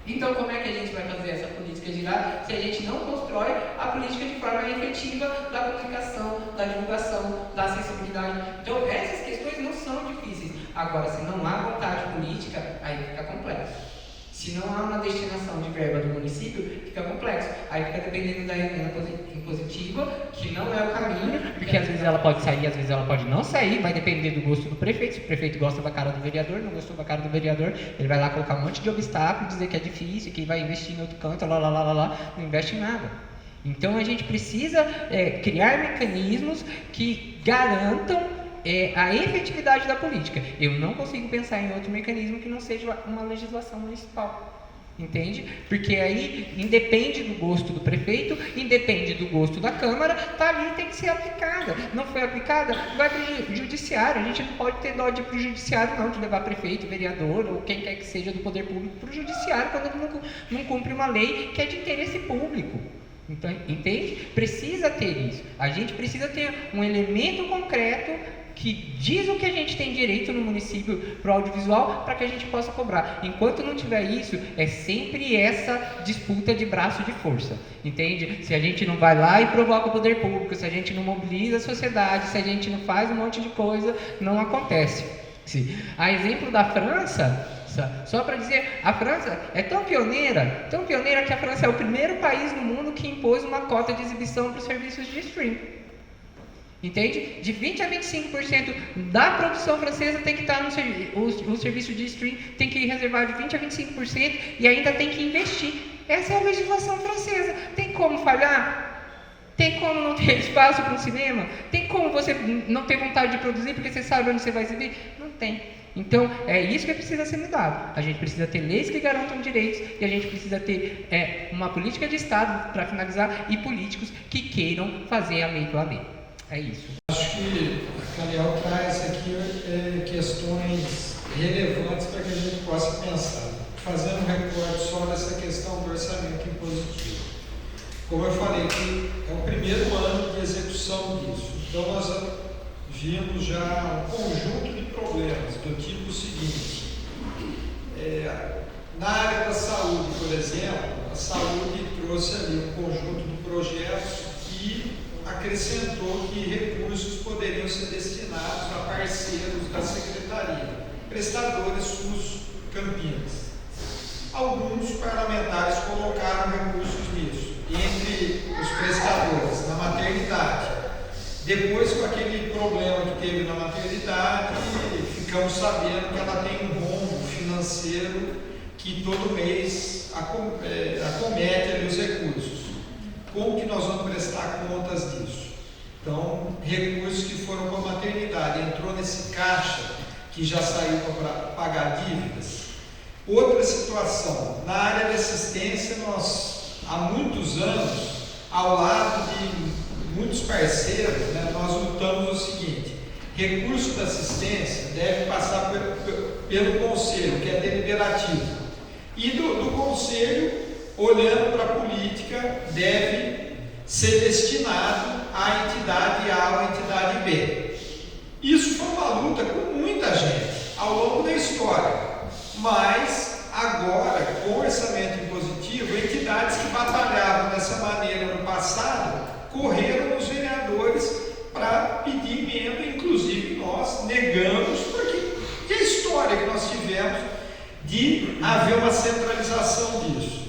Então, como é que a gente vai fazer essa política girar se a gente não constrói a política de forma efetiva da comunicação, da divulgação, da acessibilidade? Então, essas questões não são difíceis. Agora, se não há vontade política, aí fica complexo. Se não há uma destinação de verba do município, fica complexo. Aí fica dependendo da emenda impositiva, que não é o caminho, porque às vezes ela pode sair, às vezes ela pode não sair, vai depender do gosto do prefeito. Se o prefeito gosta da cara do vereador, não gostou da cara do vereador, ele vai lá colocar um monte de obstáculo, dizer que é difícil, que vai investir em outro canto, não investe em nada. Então a gente precisa criar mecanismos que garantam a efetividade da política. Eu não consigo pensar em outro mecanismo que não seja uma legislação municipal. Entende? Porque aí independe do gosto do prefeito, independe do gosto da Câmara, tá ali, tem que ser aplicada. Não foi aplicada, vai para o judiciário. A gente não pode ter dó de ir para o judiciário, não, de levar prefeito, vereador ou quem quer que seja do poder público para o judiciário quando ele não cumpre uma lei que é de interesse público. Então, entende? Precisa ter isso. A gente precisa ter um elemento concreto que diz o que a gente tem direito no município para o audiovisual, para que a gente possa cobrar. Enquanto não tiver isso, é sempre essa disputa de braço de força, entende? Se a gente não vai lá e provoca o poder público, se a gente não mobiliza a sociedade, se a gente não faz um monte de coisa, não acontece. A exemplo da França, só para dizer, a França é tão pioneira que a França é o primeiro país no mundo que impôs uma cota de exibição para os serviços de streaming. Entende? De 20% a 25% da produção francesa tem que estar no o serviço de streaming, tem que reservar de 20% a 25% e ainda tem que investir. Essa é a legislação francesa. Tem como falhar? Tem como não ter espaço para um cinema? Tem como você não ter vontade de produzir porque você sabe onde você vai exibir? Não tem. Então, é isso que precisa ser mudado. A gente precisa ter leis que garantam direitos e a gente precisa ter uma política de Estado, para finalizar, e políticos que queiram fazer a lei pela lei. É isso. Acho que a Caliel traz aqui questões relevantes para que a gente possa pensar. Fazendo um recorte só dessa questão do orçamento impositivo. Como eu falei, que é o primeiro ano de execução disso. Então, nós vimos já um conjunto de problemas do tipo seguinte. Na área da saúde, por exemplo, a saúde trouxe ali um conjunto de projetos e acrescentou que recursos poderiam ser destinados a parceiros da Secretaria, prestadores SUS Campinas. Alguns parlamentares colocaram recursos nisso, entre os prestadores, na maternidade. Depois, com aquele problema que teve na maternidade, ficamos sabendo que ela tem um rombo financeiro que todo mês acomete ali os recursos. Como que nós vamos prestar contas disso? Então, recursos que foram para a maternidade, entrou nesse caixa que já saiu para pagar dívidas. Outra situação, na área de assistência, nós, há muitos anos, ao lado de muitos parceiros, nós lutamos o seguinte: recurso da assistência deve passar pelo conselho, que é deliberativo, e do conselho, olhando para a política, deve ser destinado à entidade A ou à entidade B. Isso foi uma luta com muita gente ao longo da história, mas de haver uma centralização disso.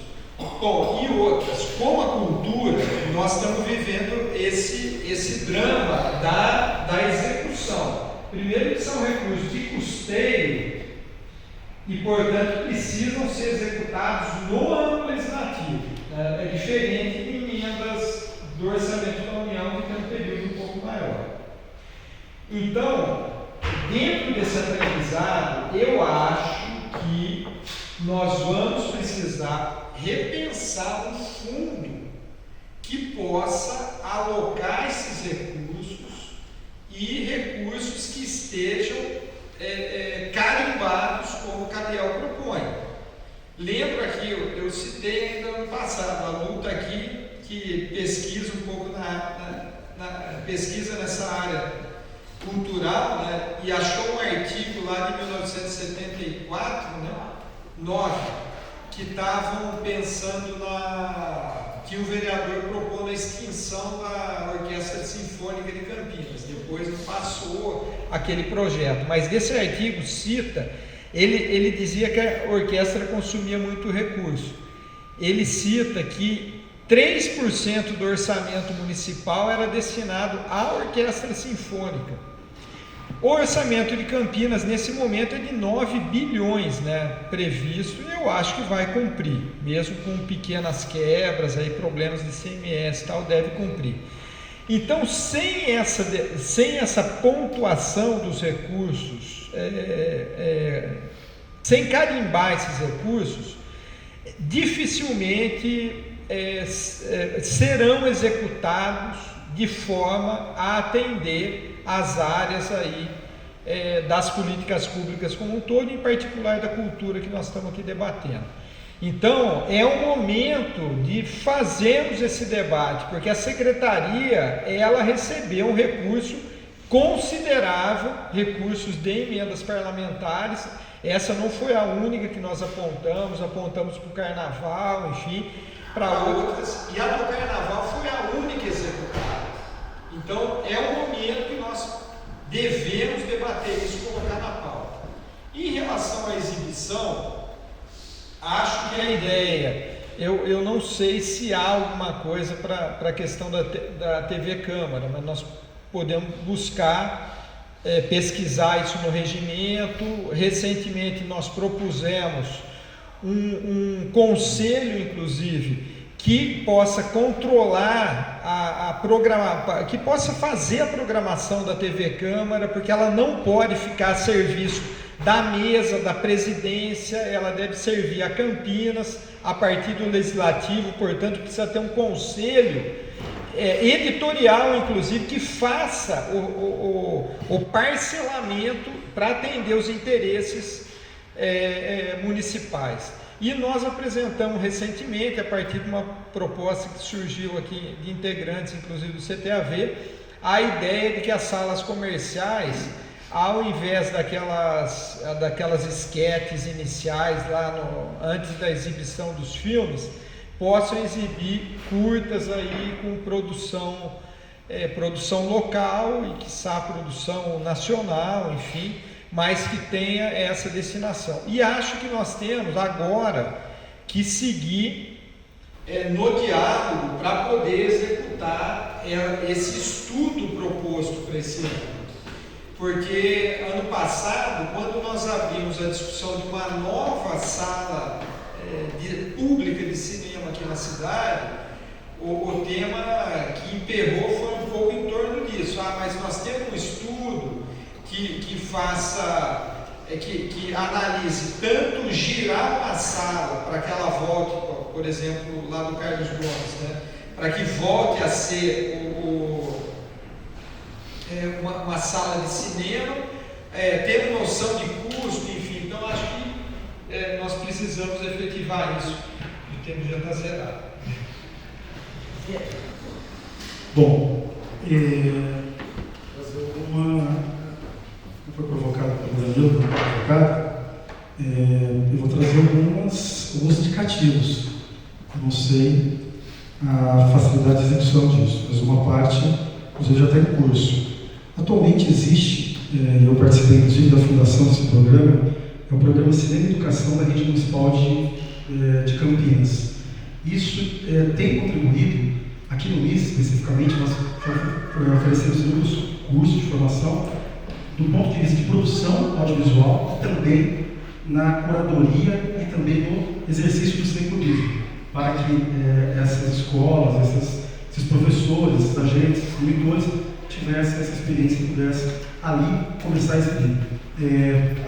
Bom, e outras, como a cultura, nós estamos vivendo esse drama da execução. Primeiro que são recursos de custeio e, portanto, precisam ser executados no âmbito legislativo. É diferente de emendas do orçamento da União, que tem um período um pouco maior. Então, dentro desse aprendizado, eu acho que nós vamos precisar repensar um fundo que possa alocar esses recursos e recursos que estejam carimbados, como o Cadiel propõe. Lembro aqui, eu citei ainda no passado, a luta aqui que pesquisa um pouco pesquisa nessa área cultural, né, e achou um artigo lá de 1974, 9, que estavam pensando que o vereador propôs a extinção da Orquestra Sinfônica de Campinas. Depois passou aquele projeto, mas desse artigo cita, ele dizia que a orquestra consumia muito recurso. Ele cita que 3% do orçamento municipal era destinado à orquestra sinfônica. O orçamento de Campinas, nesse momento, é de 9 bilhões, previsto, e eu acho que vai cumprir, mesmo com pequenas quebras, problemas de ICMS e tal, deve cumprir. Então, sem essa pontuação dos recursos, sem carimbar esses recursos, dificilmente serão executados de forma a atender as áreas das políticas públicas como um todo, em particular da cultura que nós estamos aqui debatendo. Então, é o momento de fazermos esse debate, porque a secretaria, ela recebeu um recurso considerável, recursos de emendas parlamentares. Essa não foi a única que nós apontamos para o Carnaval, enfim, para outras, e a do Carnaval foi a única executada. Então, é o momento que nós devemos debater isso e colocar na pauta. Em relação à exibição, acho que a ideia, eu não sei se há alguma coisa para a questão da TV Câmara, mas nós podemos buscar, pesquisar isso no regimento. Recentemente nós propusemos um conselho, inclusive, que possa controlar que possa fazer a programação da TV Câmara, porque ela não pode ficar a serviço da mesa, da presidência, ela deve servir a Campinas, a partir do legislativo, portanto precisa ter um conselho editorial, inclusive, que faça o parcelamento para atender os interesses municipais. E nós apresentamos recentemente, a partir de uma proposta que surgiu aqui de integrantes, inclusive do CTAV, a ideia de que as salas comerciais, ao invés daquelas esquetes iniciais antes da exibição dos filmes, possam exibir curtas com produção local e quiçá produção nacional, enfim, mas que tenha essa destinação. E acho que nós temos agora que seguir no diálogo para poder executar esse estudo proposto para esse ano. Porque ano passado, quando nós abrimos a discussão de uma nova sala pública de cinema aqui na cidade, o tema que emperrou foi um pouco em torno disso. Mas nós temos um estudo que faça, que analise tanto girar uma sala para que ela volte, por exemplo, lá do Carlos Gomes, para que volte a ser uma sala de cinema, ter noção de custo, enfim. Então acho que nós precisamos efetivar isso. O tempo já está zerado. Bom, foi provocado pelo Danilo, eu vou trazer alguns indicativos. Não sei a facilidade de execução disso, mas uma parte, inclusive, já está em curso. Atualmente existe, eu participei inclusive da fundação desse programa, é o programa Cinema e Educação da Rede Municipal de Campinas. Isso tem contribuído, aqui no MIS especificamente, nós oferecemos inúmeros cursos de formação do ponto de vista de produção audiovisual, também na curadoria e também no exercício do cicloturismo, para que essas escolas, esses professores, esses agentes, esses monitores tivessem essa experiência e pudessem ali começar a exibir.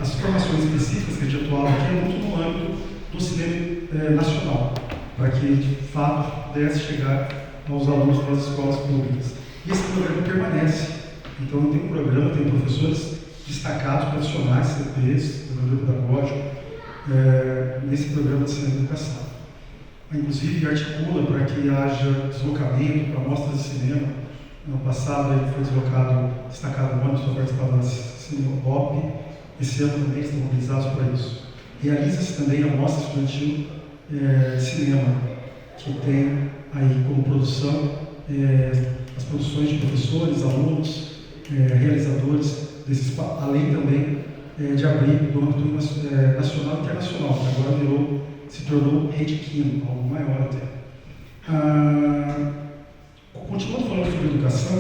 As formações específicas que a gente atuava aqui é muito no âmbito do cinema nacional, para que de fato pudesse chegar aos alunos das escolas públicas. E esse programa permanece. Então tem um programa, tem professores destacados, profissionais, CPs, professor pedagógico, nesse programa de cinema e educação. Inclusive articula para que haja deslocamento para mostras de cinema. No passado ele foi destacado um ônibus para participar da Cinema Pop. Esse ano também estão mobilizados para isso. Realiza-se também a mostra estudantil de cinema, que tem aí como produção as produções de professores, alunos, realizadores desse espaço, além também de abrir do âmbito nacional e internacional, que agora se tornou Rede Kino, algo maior até. Continuando falando sobre educação,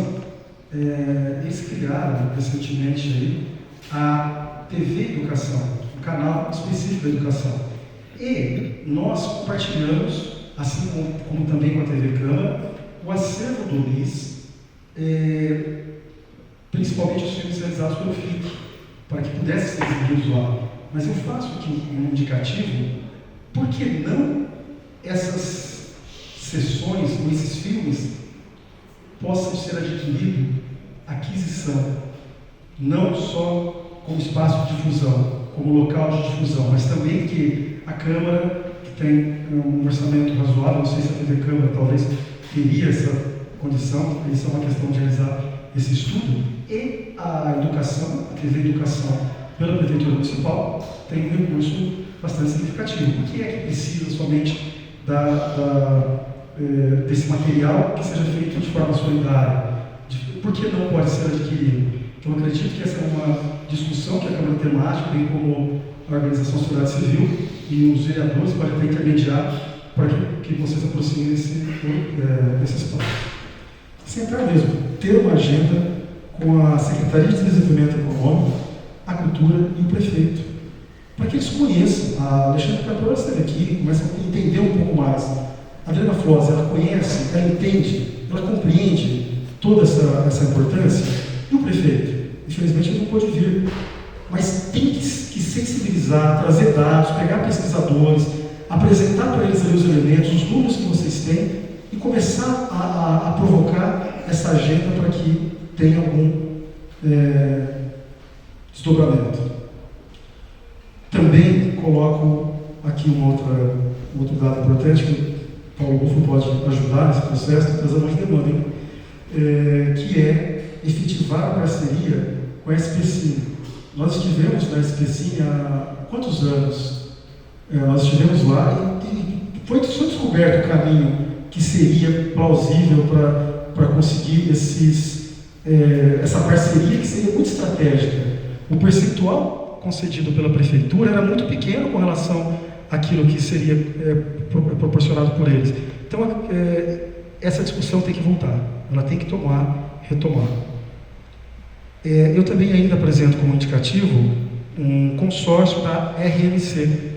eles criaram recentemente aí a TV Educação, um canal específico da educação. E nós compartilhamos, assim como também com a TV Câmara, o acervo do MIS, principalmente os filmes realizados pelo FLIC, para que pudessem ser exibidos lá. Mas eu faço aqui um indicativo, por que não essas sessões ou esses filmes possam ser adquiridos, aquisição, não só como espaço de difusão, como local de difusão, mas também que a Câmara, que tem um orçamento razoável, não sei se a TV Câmara talvez teria essa condição, isso é uma questão de realizar esse estudo, e a educação, a TV Educação, pela Prefeitura Municipal, tem um recurso bastante significativo. O que é que precisa somente desse material que seja feito de forma solidária? Por que não pode ser adquirido? Então, eu acredito que essa é uma discussão que a Câmara Temática, bem como a Organização Sociedade Civil e os vereadores podem até intermediar para que vocês aproximem desse espaço. Sentar mesmo, ter uma agenda com a Secretaria de Desenvolvimento Econômico, a Cultura e o Prefeito, para que eles conheçam. A Alexandre Cantora esteve aqui, começa a entender um pouco mais. A Adriana Foz, ela conhece, ela entende, ela compreende toda essa importância. E o Prefeito? Infelizmente ele não pôde vir, mas tem que sensibilizar, trazer dados, pegar pesquisadores, apresentar para eles ali os elementos, os números que vocês têm e começar a provocar essa agenda para que tenha algum desdobramento. Também coloco aqui um outro dado importante que o Paulo Bufo pode ajudar nesse processo, trazendo mais demanda, que é efetivar a parceria com a SPCine. Nós estivemos na SPCine há quantos anos? Nós estivemos lá e foi descoberto o caminho que seria plausível para conseguir essa parceria que seria muito estratégica. O percentual concedido pela Prefeitura era muito pequeno com relação àquilo que seria proporcionado por eles. Então, essa discussão tem que voltar, ela tem que retomar. Eu também ainda apresento como indicativo um consórcio da RMC,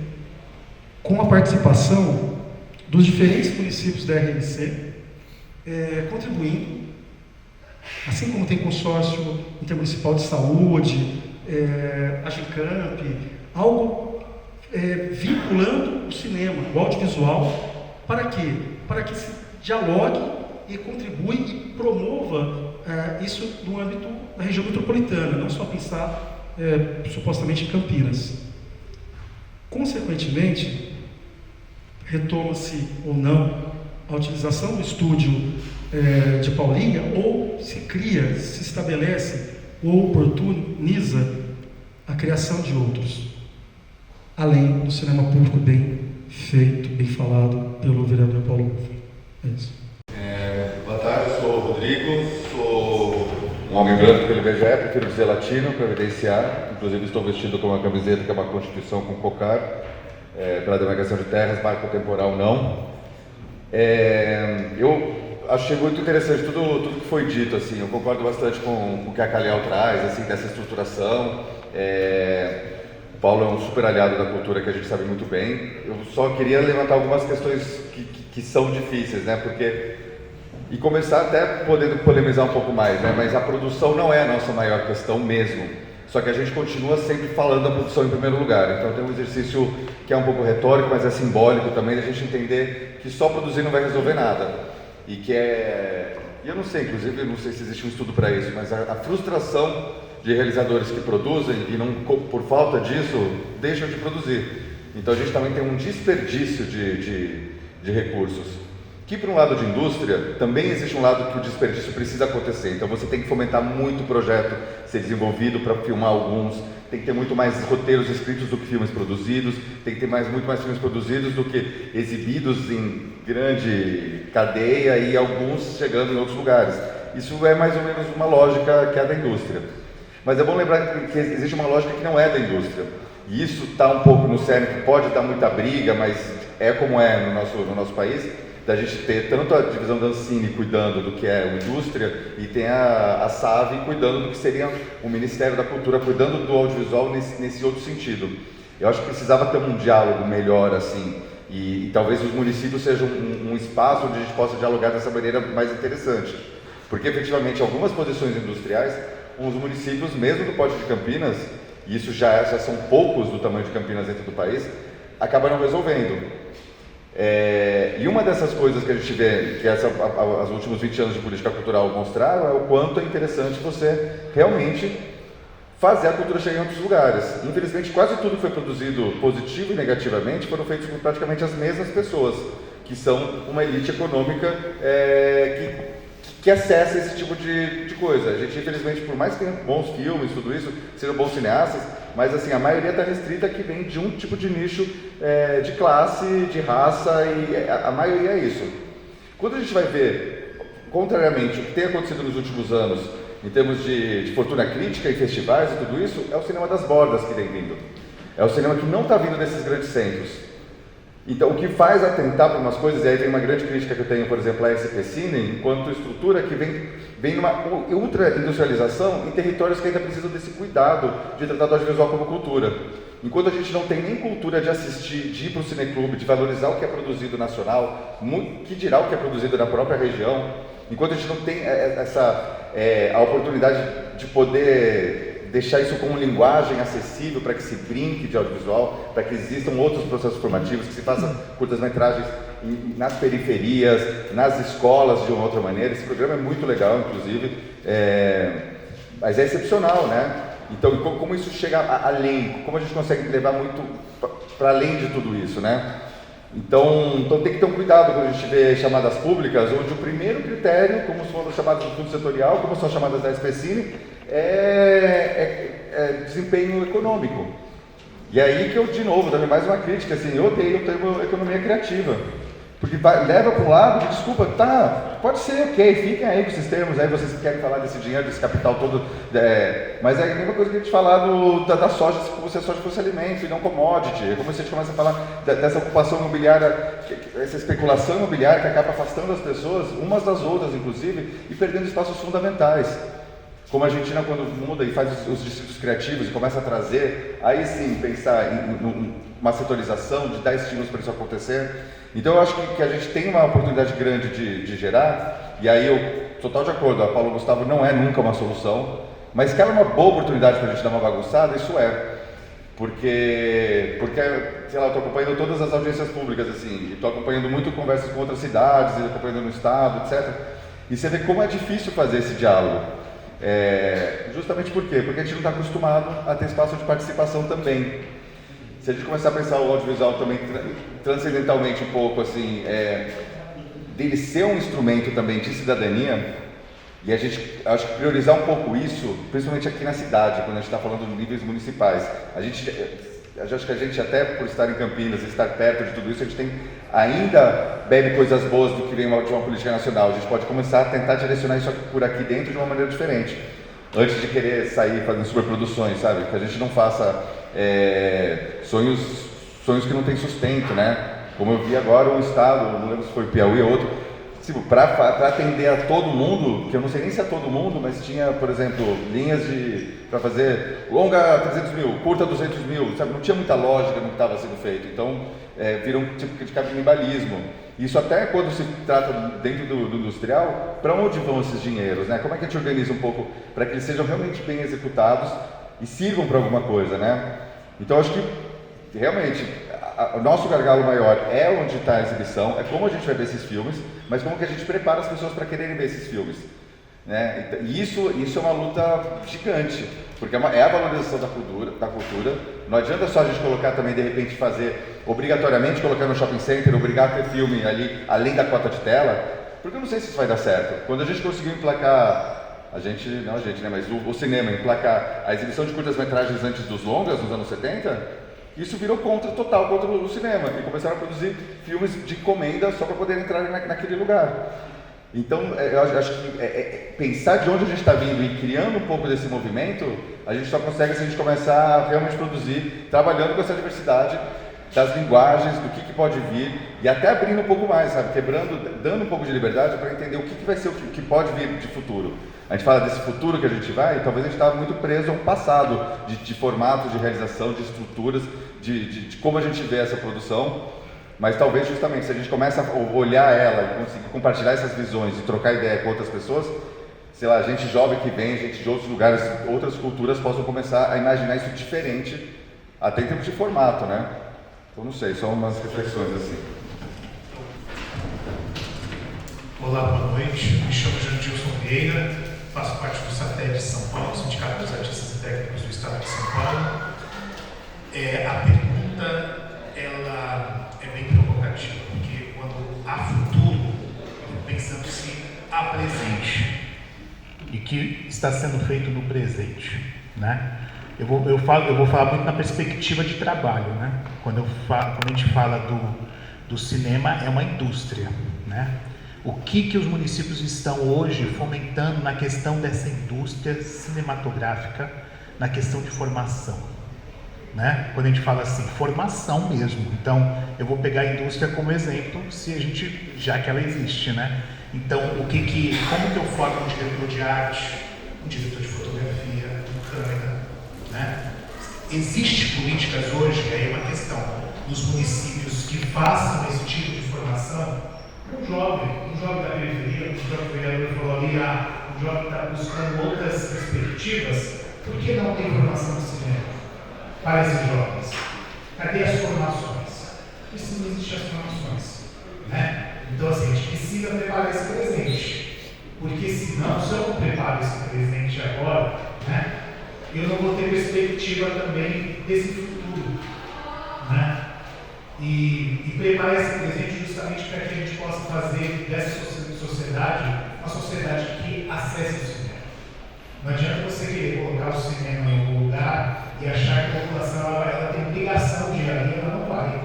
com a participação dos diferentes municípios da RMC, contribuindo, assim como tem consórcio intermunicipal de saúde, a GICAMP, algo vinculando o cinema, o audiovisual, para quê? Para que se dialogue e contribui e promova isso no âmbito da região metropolitana, não só pensar supostamente em Campinas. Consequentemente, retoma-se ou não a utilização do estúdio de Paulinha, ou se cria, se estabelece ou oportuniza a criação de outros, além do cinema público bem feito, bem falado pelo vereador Paulo Bufo. É isso. Boa tarde, eu sou o Rodrigo, sou um homem branco pelo IBGE, prefiro dizer latino, para evidenciar. Inclusive estou vestido com uma camiseta que é uma Constituição com cocar, pela demarcação de terras, marco temporal não. Eu achei muito interessante tudo que foi dito, assim, eu concordo bastante com o que a Calhau traz, assim, dessa estruturação. O Paulo é um super aliado da cultura que a gente sabe muito bem. Eu só queria levantar algumas questões que são difíceis, né, e começar até podendo polemizar um pouco mais, né, mas a produção não é a nossa maior questão mesmo, só que a gente continua sempre falando da produção em primeiro lugar. Então tem um exercício que é um pouco retórico, mas é simbólico também, da gente entender que só produzir não vai resolver nada. E que e eu não sei, inclusive, eu não sei se existe um estudo para isso, mas a frustração de realizadores que produzem e não, por falta disso, deixam de produzir. Então a gente também tem um desperdício de recursos. Que para um lado de indústria, também existe um lado que o desperdício precisa acontecer. Então você tem que fomentar muito o projeto ser desenvolvido para filmar alguns, tem que ter muito mais roteiros escritos do que filmes produzidos, tem que ter muito mais filmes produzidos do que exibidos em grande cadeia e alguns chegando em outros lugares. Isso é mais ou menos uma lógica que é da indústria. Mas é bom lembrar que existe uma lógica que não é da indústria. E isso está um pouco no cerne, que pode dar muita briga, mas é como é no nosso país, da gente ter tanto a divisão da Ancine cuidando do que é a indústria e tem a SAVE cuidando do que seria o Ministério da Cultura, cuidando do audiovisual nesse outro sentido. Eu acho que precisava ter um diálogo melhor, assim, e talvez os municípios sejam um espaço onde a gente possa dialogar dessa maneira mais interessante. Porque, efetivamente, algumas posições industriais, os municípios, mesmo do Porto de Campinas, e isso já são poucos do tamanho de Campinas dentro do país, acabaram resolvendo. E uma dessas coisas que a gente vê, que os últimos 20 anos de política cultural mostraram, é o quanto é interessante você realmente fazer a cultura chegar em outros lugares. Infelizmente, quase tudo que foi produzido positivo e negativamente foram feitos por praticamente as mesmas pessoas, que são uma elite econômica que acessa esse tipo de coisa. A gente, infelizmente, por mais que tenha bons filmes, tudo isso, sejam bons cineastas, mas assim, a maioria está restrita que vem de um tipo de nicho de classe, de raça, e a maioria é isso. Quando a gente vai ver, contrariamente, o que tem acontecido nos últimos anos, em termos de fortuna crítica e festivais e tudo isso, é o cinema das bordas que tem vindo. É o cinema que não está vindo desses grandes centros. Então, o que faz atentar para umas coisas, e aí tem uma grande crítica que eu tenho, por exemplo, a SP Cine, enquanto estrutura que vem numa ultra-industrialização em territórios que ainda precisam desse cuidado de tratar do audiovisual como cultura. Enquanto a gente não tem nem cultura de assistir, de ir para o cineclube, de valorizar o que é produzido nacional, que dirá o que é produzido na própria região, enquanto a gente não tem a oportunidade de poder deixar isso como linguagem acessível para que se brinque de audiovisual, para que existam outros processos formativos, que se façam curtas-metragens nas periferias, nas escolas de uma outra maneira. Esse programa é muito legal, inclusive, mas é excepcional, né? Então, como isso chega além, como a gente consegue levar muito para além de tudo isso, né? Então tem que ter um cuidado quando a gente vê chamadas públicas, onde o primeiro critério, como são as chamadas do fundo setorial, como são as chamadas da SP Cine, é desempenho econômico. E aí que eu, de novo, também mais uma crítica, assim, eu odeio o termo economia criativa. Porque leva para um lado, desculpa, tá, pode ser, ok, fiquem aí com esses termos, aí vocês querem falar desse dinheiro, desse capital todo, mas é a mesma coisa que a gente falar da soja, como se a soja fosse alimento e não commodity, é como se a gente começa a falar dessa ocupação imobiliária, essa especulação imobiliária que acaba afastando as pessoas, umas das outras, inclusive, e perdendo espaços fundamentais. Como a Argentina, quando muda e faz os distritos criativos e começa a trazer, aí sim, pensar em uma setorização, de dar estímulos para isso acontecer. Então eu acho que a gente tem uma oportunidade grande de gerar, e aí eu total de acordo, a Paulo Gustavo não é nunca uma solução, mas que ela é uma boa oportunidade para a gente dar uma bagunçada, isso é. Porque sei lá, eu estou acompanhando todas as audiências públicas, assim, e estou acompanhando muito conversas com outras cidades, e acompanhando no estado, etc. E você vê como é difícil fazer esse diálogo. Justamente por quê? Porque a gente não está acostumado a ter espaço de participação também. Se a gente começar a pensar o audiovisual também transcendentalmente um pouco, assim, dele ser um instrumento também de cidadania, e a gente, acho que priorizar um pouco isso, principalmente aqui na cidade, quando a gente está falando de níveis municipais. Acho que a gente, até por estar em Campinas e estar perto de tudo isso, a gente tem ainda bebe coisas boas do que vem de uma política nacional. A gente pode começar a tentar direcionar isso por aqui dentro de uma maneira diferente. antes de querer sair fazendo superproduções, sabe? Que a gente não faça sonhos que não têm sustento, né? Como eu vi agora um estado, não lembro se foi Piauí ou outro, tipo, para atender a todo mundo, que eu não sei nem se é todo mundo, mas tinha, por exemplo, linhas para fazer longa 300 mil, curta 200 mil, sabe? Não tinha muita lógica no que estava sendo feito, então vira um tipo de canibalismo. Isso até quando se trata dentro do industrial, para onde vão esses dinheiros, né? Como é que a gente organiza um pouco para que eles sejam realmente bem executados e sirvam para alguma coisa, né? Então acho que realmente o nosso gargalo maior é onde está a exibição, é como a gente vai ver esses filmes, mas como que a gente prepara as pessoas para quererem ver esses filmes, né? E isso é uma luta gigante, porque é a valorização da cultura. Não adianta só a gente colocar também, de repente, fazer obrigatoriamente, colocar no shopping center, obrigar a ter filme ali, além da cota de tela, porque eu não sei se isso vai dar certo. Quando a gente conseguiu emplacar, mas o cinema emplacar a exibição de curtas-metragens antes dos longas, nos anos 70, isso virou total contra o cinema, e começaram a produzir filmes de encomenda só para poder entrar naquele lugar. Então, eu acho que pensar de onde a gente está vindo e criando um pouco desse movimento, a gente só consegue se a gente começar a realmente produzir, trabalhando com essa diversidade das linguagens, do que pode vir, e até abrindo um pouco mais, sabe? Dando um pouco de liberdade para entender o que vai ser o que pode vir de futuro. A gente fala desse futuro que a gente vai, e talvez a gente está muito preso a um passado de formatos de realização, de estruturas, de como a gente vê essa produção. Mas talvez justamente se a gente começa a olhar ela e conseguir compartilhar essas visões e trocar ideia com outras pessoas, sei lá, gente jovem que vem, gente de outros lugares, outras culturas possam começar a imaginar isso diferente, até em termos de formato, né? Então não sei, só umas reflexões assim. Olá, boa noite. Me chamo Jandilson Vieira, faço parte do SATEC de São Paulo, Sindicato dos Artistas e Técnicos do Estado de São Paulo. A pergunta, ela é bem provocativa, porque quando há futuro, eu fico pensando se há presente e que está sendo feito no presente, né? Eu vou falar muito na perspectiva de trabalho, né? Quando a gente fala do cinema, é uma indústria, né? O que os municípios estão hoje fomentando na questão dessa indústria cinematográfica, na questão de formação, né? Quando a gente fala assim, formação mesmo. Então, eu vou pegar a indústria como exemplo, já que ela existe, né? Então, como que eu formo um diretor de arte, um diretor de fotografia, um câmera, né? Existem políticas hoje, aí é uma questão, nos municípios que façam esse tipo de formação. Um jovem da periferia, o próprio vereador falou ali, um jovem está buscando outras perspectivas, por que não tem formação no cinema para esses jovens? Cadê as formações? Isso não existe as formações, né? Então, assim, a gente precisa preparar esse presente, porque senão, se eu não preparo esse presente agora, né, eu não vou ter perspectiva também desse futuro, né? E preparar esse presente justamente para que a gente possa fazer dessa sociedade uma sociedade que acesse o cinema. Não adianta você querer colocar o cinema em algum lugar e achar que a população ela tem obrigação de ir ali, ela não vai.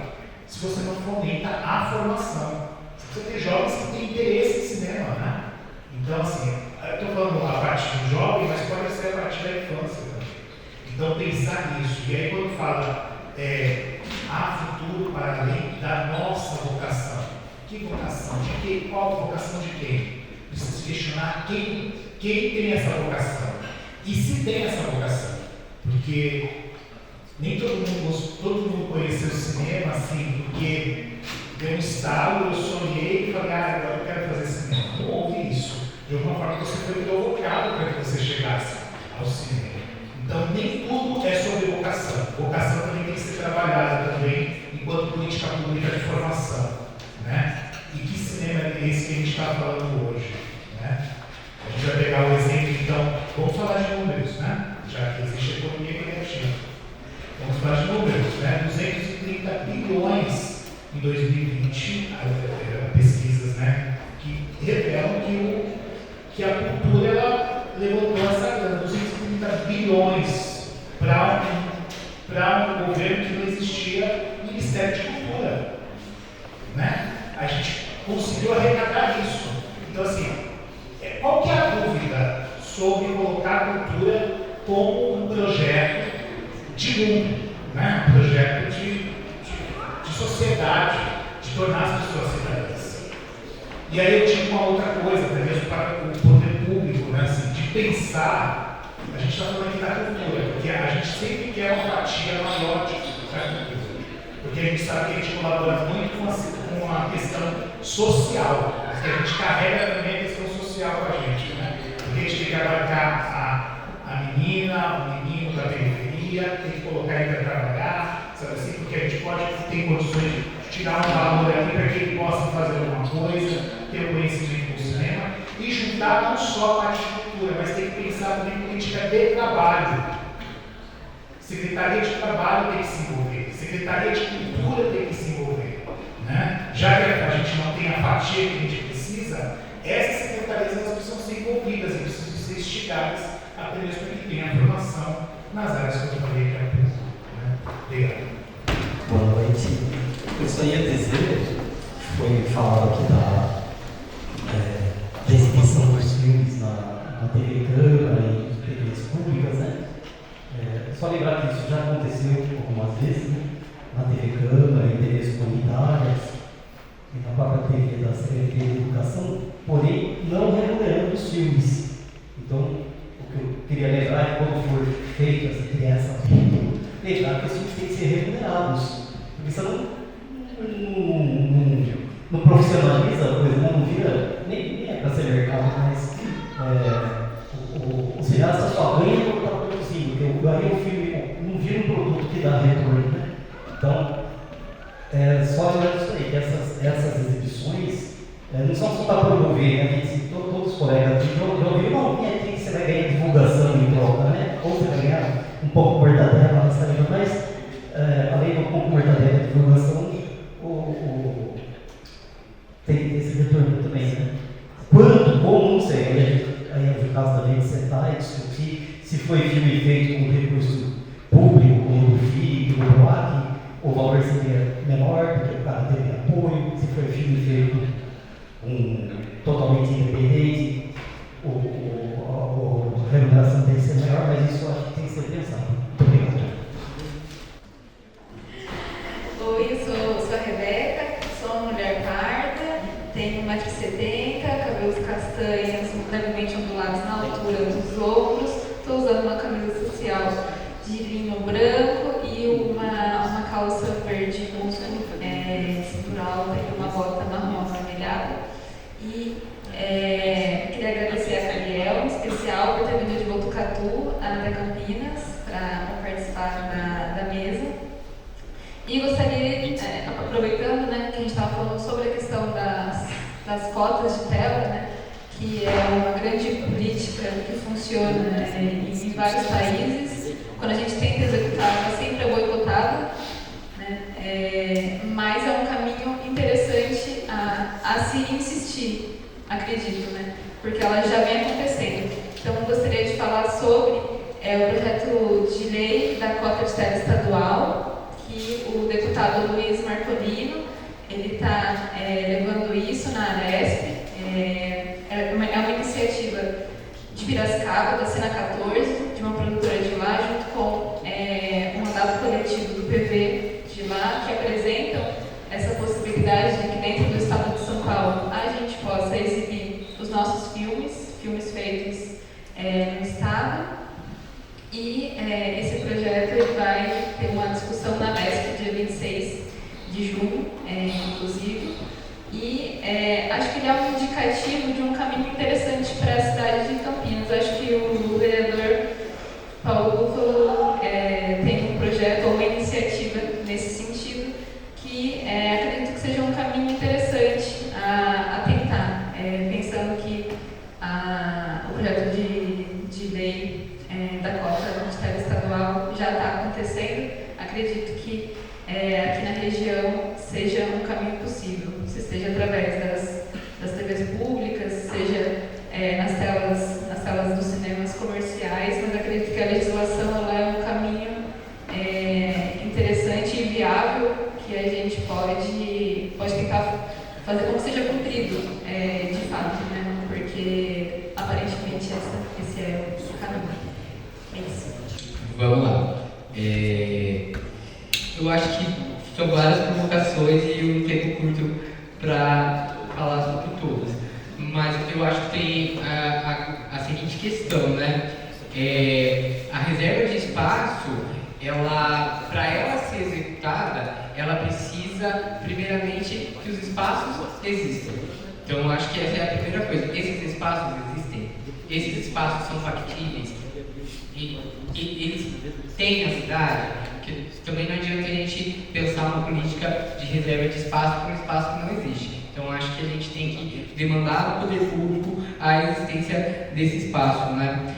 Se você não fomenta a formação, você tem jovens que têm interesse em cinema, né? Então, assim, eu estou falando a parte do jovem, mas pode ser a partir da infância também. Então, pensar nisso. E aí, quando fala há futuro para além da nossa vocação. Que vocação? De quem? Qual vocação de quem? Precisa se questionar quem tem essa vocação. E se tem essa vocação. Porque nem todo mundo conheceu o cinema assim, porque deu um estalo, eu sonhei e falei, agora eu quero fazer cinema. Não houve isso. De alguma forma você foi provocado para que você chegasse ao cinema. Então, nem tudo é sobre vocação. Vocação também tem que ser trabalhada também enquanto política pública de formação, né? E que cinema é esse que a gente está falando hoje, né? A gente vai pegar o exemplo, então, vamos falar de números, né? Já que existe economia criativa. Vamos falar de números, né? 230 bilhões em 2020, pesquisas, né? Que revelam que a cultura ela levantou essa grana, 230 bilhões para um governo que não existia Ministério de Cultura, né? A gente conseguiu arrecadar isso. Então, assim, qual que é a dúvida sobre colocar colocar a cultura como um projeto de mundo, né? Um projeto de sociedade, de tornar as pessoas cidadãs. E aí eu digo uma outra coisa, até mesmo para o poder público, né? Assim, de pensar, a gente está falando aqui da cultura, porque a gente sempre quer uma fatia maior da cultura, porque a gente sabe que a gente colabora muito com a questão social, porque a gente carrega também a questão social com a gente, né? Porque a gente tem que abarcar a menina, o menino da periferia, tem que colocar ele para trabalhar, sabe assim? Porque a gente pode ter condições de tirar um valor aqui para que ele possa fazer alguma coisa, ter o conhecimento do cinema e juntar não só a parte de cultura, mas tem que pensar também em política de trabalho. Secretaria de Trabalho tem que se envolver, Secretaria de Cultura tem que se envolver. Né? Já que a gente não tem a fatia que a gente precisa, essas secretarias elas precisam ser envolvidas e precisam ser instigadas até mesmo para que tenha formação nas áreas que eu falei que é público. Né? Obrigado. Boa noite. Eu só ia dizer, foi falado aqui da exibição dos filmes na TV Câmara e TVs públicas, né? Só lembrar que isso já aconteceu algumas vezes, né? Na TV Câmara, em TVs comunitárias, e na própria TV da Secretaria de Educação, porém não remunerando os filmes. Então, o que eu queria lembrar é que quando for feita essa criança, lembrar que os filmes têm que ser remunerados, porque senão não profissionaliza a coisa, né? Não vira, nem é para ser mercado, mas o cineasta só ganha quando está produzindo, porque aí o filme não vira um produto que dá retorno, né? Então, só lembrar disso aí, que essas exibições não são só para promover, né? Todos os colegas aqui já ouviram, não, quem você vai ganhar divulgação em troca, né? Ou você vai ganhar um pouco mortadela, mas além do pouco mortadela de divulgação, tem que ter esse retorno também, né? Quanto, como, não sei, aí é o caso da gente sentar e discutir se foi filme feito com recurso público, como o FII, como o PROAC, o valor seria menor, porque o cara teve apoio, se foi filme feito totalmente independente, a remuneração tem que ser maior, mas isso eu acho que tem que ser pensado. Muito obrigado. Oi, eu sou a Rebeca, sou uma mulher parda, tenho 1,70 m, cabelos castanhos, levemente ondulados na altura dos ombros, estou usando uma camisa social de linho branco e uma calça verde músculo, cintura alta e uma bota marrom avermelhada. E queria agradecer a Caliel, em especial, por ter vindo de Botucatu até Campinas para participar da mesa. E gostaria, aproveitando, né, que a gente estava falando sobre a questão das cotas de tela, né, que é uma grande política que funciona, né, em vários países. Quando a gente tenta executar, ela sempre é boicotada, né, mas é um caminho interessante a se insistir, acredito, né, porque ela já vem acontecendo. Então, gostaria de falar sobre o projeto de lei da cota de tela estadual, que o deputado Luiz Marcolino está levando isso na Aresp. É uma iniciativa de Piracicaba, da Cena 14, de uma produtora de lá, junto com um mandato coletivo do PV de lá, que apresentam essa possibilidade de que dentro do estado de São Paulo a gente possa exibir os nossos filmes feitos no estado. E esse projeto ele vai ter uma discussão na MESP, dia 26 de junho, inclusive. E acho que ele é um indicativo de um caminho interessante para a cidade de Campinas. Acho que o vereador Paulo Búfalo tem um projeto ou uma iniciativa nesse sentido que acredito que seja um caminho interessante a tentar, pensando que o projeto de lei da cota de tela estadual já está acontecendo. Acredito que aqui na região seja um caminho possível, se seja através das TVs públicas, seja nas telas dos cinemas comerciais, mas acredito que a legislação ela é um caminho interessante e viável que a gente pode tentar fazer com que seja cumprido de fato, né? Porque a aparentemente esse é o caminho. É isso. Vamos lá. Eu acho que são várias provocações e um tempo curto para falar sobre todas. Mas eu acho que tem a seguinte questão, né? A reserva de espaço, para ela ser executada, ela precisa, primeiramente, que os espaços existam. Então, eu acho que essa é a primeira coisa. Esses espaços existem, esses espaços são factíveis, e eles têm a cidade, que também não adianta a gente pensar uma política de reserva de espaço para um espaço que não existe. Então, acho que a gente tem que demandar do poder público a existência desse espaço, né?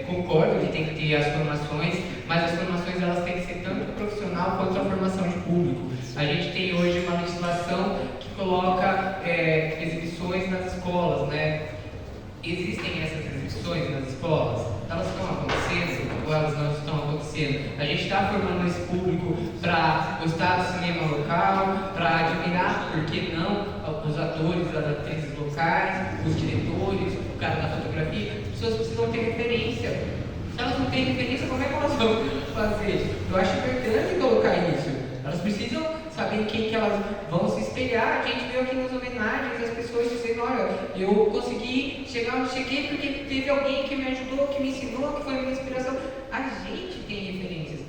Concordo que tem que ter as formações, mas as formações elas têm que ser tanto profissional quanto a formação de público. A gente tem hoje uma legislação que coloca exibições nas escolas, né? Existem essas exibições nas escolas? Elas estão acontecendo ou elas não estão acontecendo? A gente está formando esse público para gostar do cinema local, para admirar, por que não, os atores, as atrizes locais, os diretores, o cara da fotografia. As pessoas precisam ter referência. Se elas não têm referência, como é que elas vão fazer? Eu acho importante colocar isso. Elas precisam saber em quem que elas vão se espelhar. A gente viu aqui nas homenagens as pessoas dizendo, olha, eu consegui chegar onde cheguei porque teve alguém que me ajudou, que me ensinou, que foi a minha inspiração. A gente tem referências.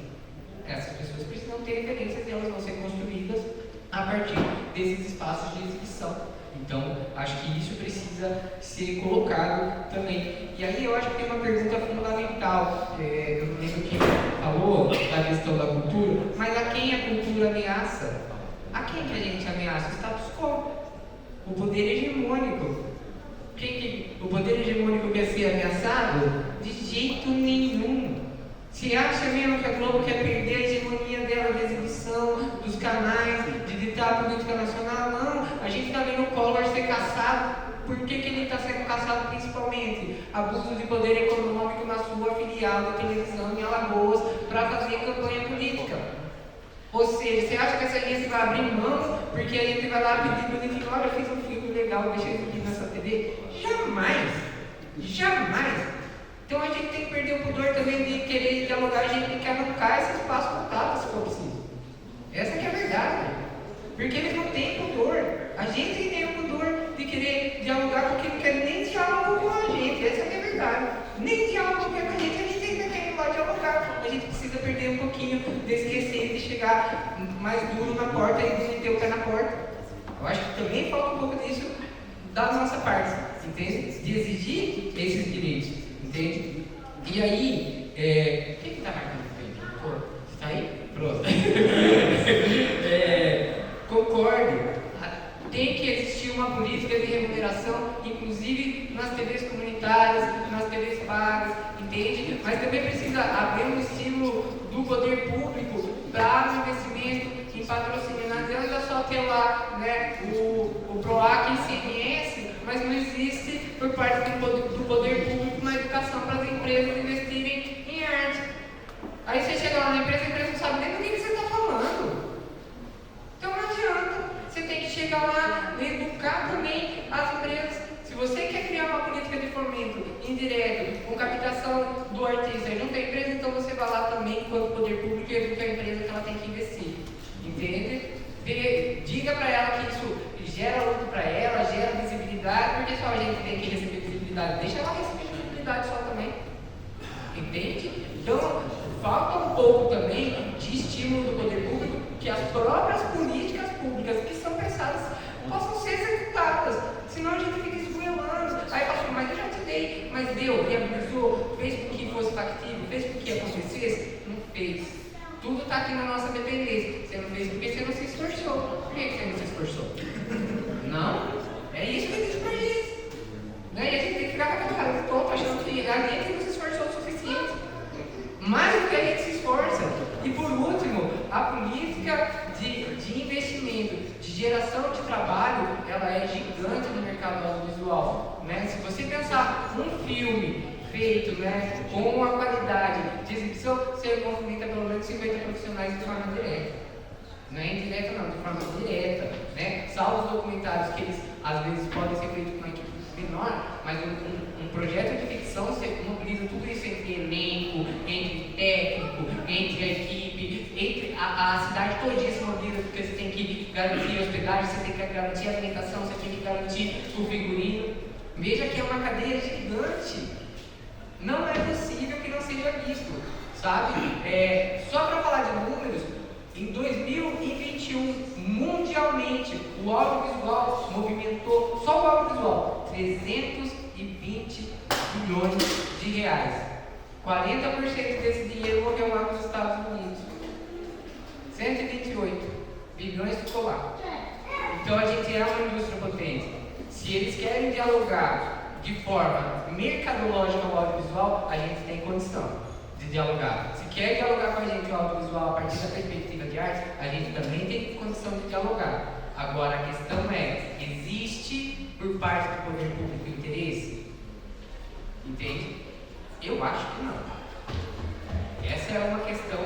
Essas pessoas precisam ter referências e elas vão ser construídas a partir desses espaços de exibição. Então, acho que isso precisa ser colocado também. E aí eu acho que tem uma pergunta fundamental. Eu não lembro quem falou da questão da cultura, mas a quem a cultura ameaça? A quem que a gente ameaça? O status quo, o poder hegemônico. O poder hegemônico quer ser ameaçado? De jeito nenhum. Se acha mesmo que a Globo quer perder a hegemonia dela de exibição, dos canais, de ditar a política nacional? Não, a gente está vendo o Collor ser caçado. Por que ele está sendo caçado principalmente? Abuso de poder econômico na sua filial de televisão em Alagoas para fazer campanha política. Ou seja, você acha que essa gente vai abrir mão porque a gente vai lá pedir bonitinho, olha, eu fiz um filme legal, deixa isso aqui nessa TV? Jamais! Jamais! Então a gente tem que perder o pudor também de querer dialogar, a gente quer arrancar esse espaço contato se for preciso. Essa que é a verdade. Porque eles não têm pudor. A gente tem o pudor de querer dialogar com quem não quer nem diálogo com a gente. Essa que é a verdade. Nem diálogo com a gente ainda quer ir lá dialogar. A gente precisa perder um pouquinho desse receio de chegar mais duro na porta e de meter o pé na porta. Eu acho que também falta um pouco disso da nossa parte, entende? De exigir esses direitos, entende? E aí, quem que está marcando o tempo? Pô, você está aí? Pronto. Concordo. Tem que existir uma política de remuneração, inclusive nas TVs comunitárias, nas TVs pagas, entende? Mas também precisa haver um estímulo do poder público para o investimento em patrocínio. Não adianta só ter lá, né, o PROAC e ICMS, mas não existe por parte do poder público uma educação para as empresas investirem em arte. Aí você chega lá na empresa, a empresa não sabe nem do que você está falando. Então não adianta. Você tem que chegar lá e educar também as empresas. Se você quer criar uma política de fomento indireto, com captação do artista e não tem empresa, então você vai lá também, enquanto poder público, e educa a empresa que ela tem que investir. Entende? Diga para ela que isso gera lucro para ela, gera visibilidade, porque só a gente tem que receber visibilidade. Deixa ela receber visibilidade só também. Entende? Então, falta um pouco também de estímulo do poder público que as próprias políticas públicas que são pensadas possam ser executadas. Senão a gente fica esgoelando. Aí pastor, mas eu já te dei, mas deu, viabilizou, fez com que fosse factível, fez com que acontecesse? Não fez. Tudo está aqui na nossa dependência. Você não fez porque você não se esforçou. Por que você não se esforçou? Não? É isso que diz pra gente. Né? E a gente tem que ficar com aquela cara de tonto, achando que a gente não se esforçou o suficiente. Mais do que a gente se esforça. E por último, a política de investimento, de geração de trabalho, ela é gigante no mercado audiovisual. Né? Se você pensar um filme feito, né, com uma qualidade de exibição, você movimenta pelo menos 50 profissionais de forma direta. Não é indireta não, de forma direta. Né? Salvo os documentários que eles às vezes podem ser feitos com uma equipe menor, mas um projeto de ficção você mobiliza tudo isso entre elenco, entre técnico, entre a equipe, entre a cidade todinha se mobiliza, porque você tem que garantir a hospedagem, você tem que garantir a alimentação, você tem que garantir o figurino. Veja que é uma cadeia gigante. Não é possível que não seja visto, sabe? Só para falar de números, em 2021, mundialmente, o audiovisual movimentou, só o audiovisual, 320 bilhões de reais. 40% desse dinheiro morreu lá nos Estados Unidos. 128 bilhões ficou lá. Então a gente é uma indústria potente. Se eles querem dialogar de forma mercadológica o audiovisual, a gente tem condição de dialogar. Se quer dialogar com a gente o audiovisual a partir da perspectiva de arte, a gente também tem condição de dialogar. Agora a questão é, existe por parte do poder público interesse? Entende? Eu acho que não. Essa é uma questão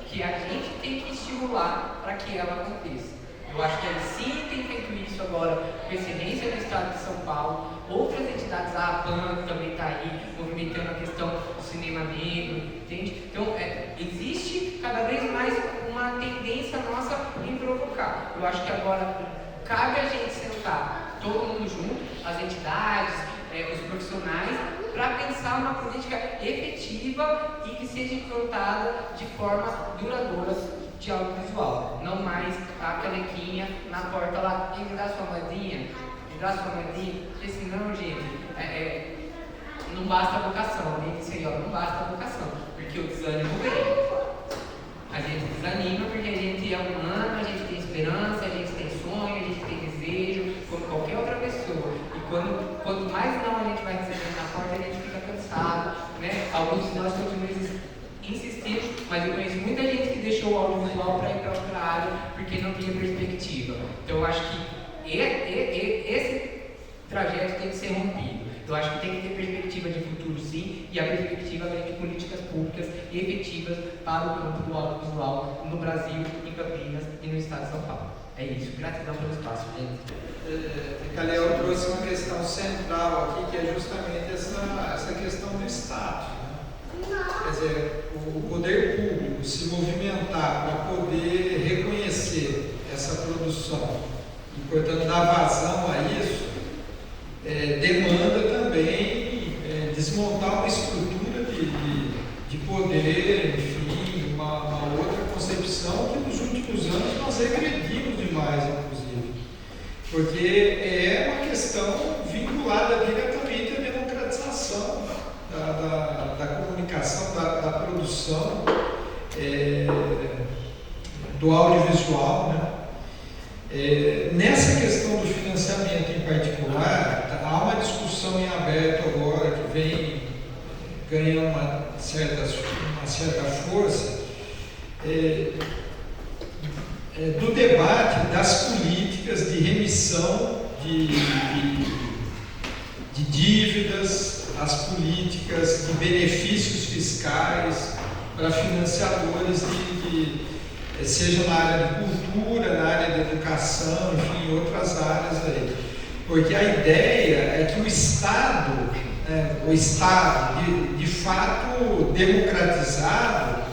que a gente tem que estimular para que ela aconteça. Eu acho que a Ancine tem feito isso agora com excelência no estado de São Paulo. Outras entidades, a APAN também está aí, movimentando a questão do cinema negro, entende? Então, existe cada vez mais uma tendência nossa em provocar. Eu acho que agora cabe a gente sentar todo mundo junto, as entidades, os profissionais, para pensar uma política efetiva e que seja implantada de forma duradoura de audiovisual, não mais a canequinha na porta lá, e me dá sua moedinha, porque senão, gente, não basta a vocação, alguém disse aí, ó, não basta a vocação, porque o desânimo vem. A gente desanima porque a gente é humano, a gente tem esperança, a gente tem sonho, a gente tem desejo, como qualquer outra pessoa. E quanto mais não a gente vai recebendo na porta, a gente fica cansado, né? Alguns de nós continuam insistindo, mas eu conheço muita gente que deixou o audiovisual para ir para outra área porque não tinha perspectiva. Então eu acho que esse trajeto tem que ser rompido. Eu acho que tem que ter perspectiva de futuro, sim, e a perspectiva vem de políticas públicas efetivas para o campo do audiovisual no Brasil, em Campinas e no estado de São Paulo. É isso. Gratidão pelo espaço, gente. Calhau trouxe uma questão central aqui, que é justamente essa questão do status. Quer dizer, o poder público se movimentar para poder reconhecer essa produção e, portanto, dar vazão a isso, demanda também desmontar uma estrutura de poder, enfim, uma outra concepção que nos últimos anos nós regredimos demais, inclusive, porque é uma questão vinculada diretamente à democratização da comunicação, da produção do audiovisual, né? Nessa questão do financiamento em particular, há uma discussão em aberto agora que vem ganhando uma certa força do debate das políticas de remissão de dívidas, as políticas de benefícios fiscais para financiadores seja na área de cultura, na área de educação, enfim, outras áreas aí. Porque a ideia é que o Estado, de fato democratizado,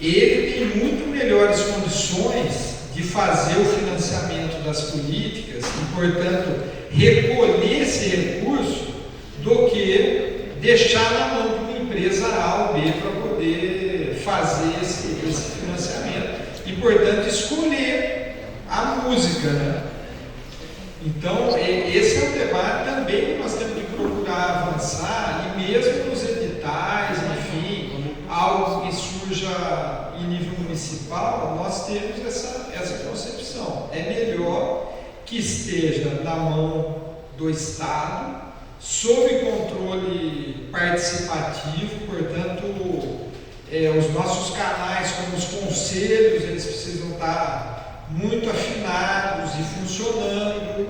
ele tem muito melhores condições de fazer o financiamento das políticas e, portanto, recolher esse recurso do que deixar na mão de uma empresa A ou B para poder fazer esse financiamento e, portanto, escolher a música, né? Então, esse é um debate também que nós temos que procurar avançar, e mesmo nos editais, enfim, algo que surja em nível municipal, nós temos essa concepção. É melhor que esteja na mão do Estado, sob controle participativo, portanto, os nossos canais, como os conselhos, eles precisam estar muito afinados e funcionando,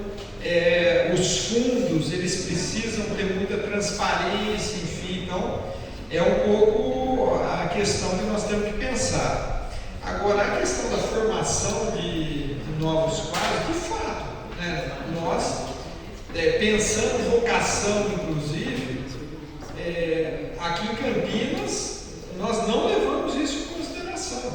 os fundos, eles precisam ter muita transparência, enfim, então, é um pouco a questão que nós temos que pensar. Agora, a questão da formação de novos quadros, de fato, né, nós pensando em vocação, inclusive, aqui em Campinas, nós não levamos isso em consideração,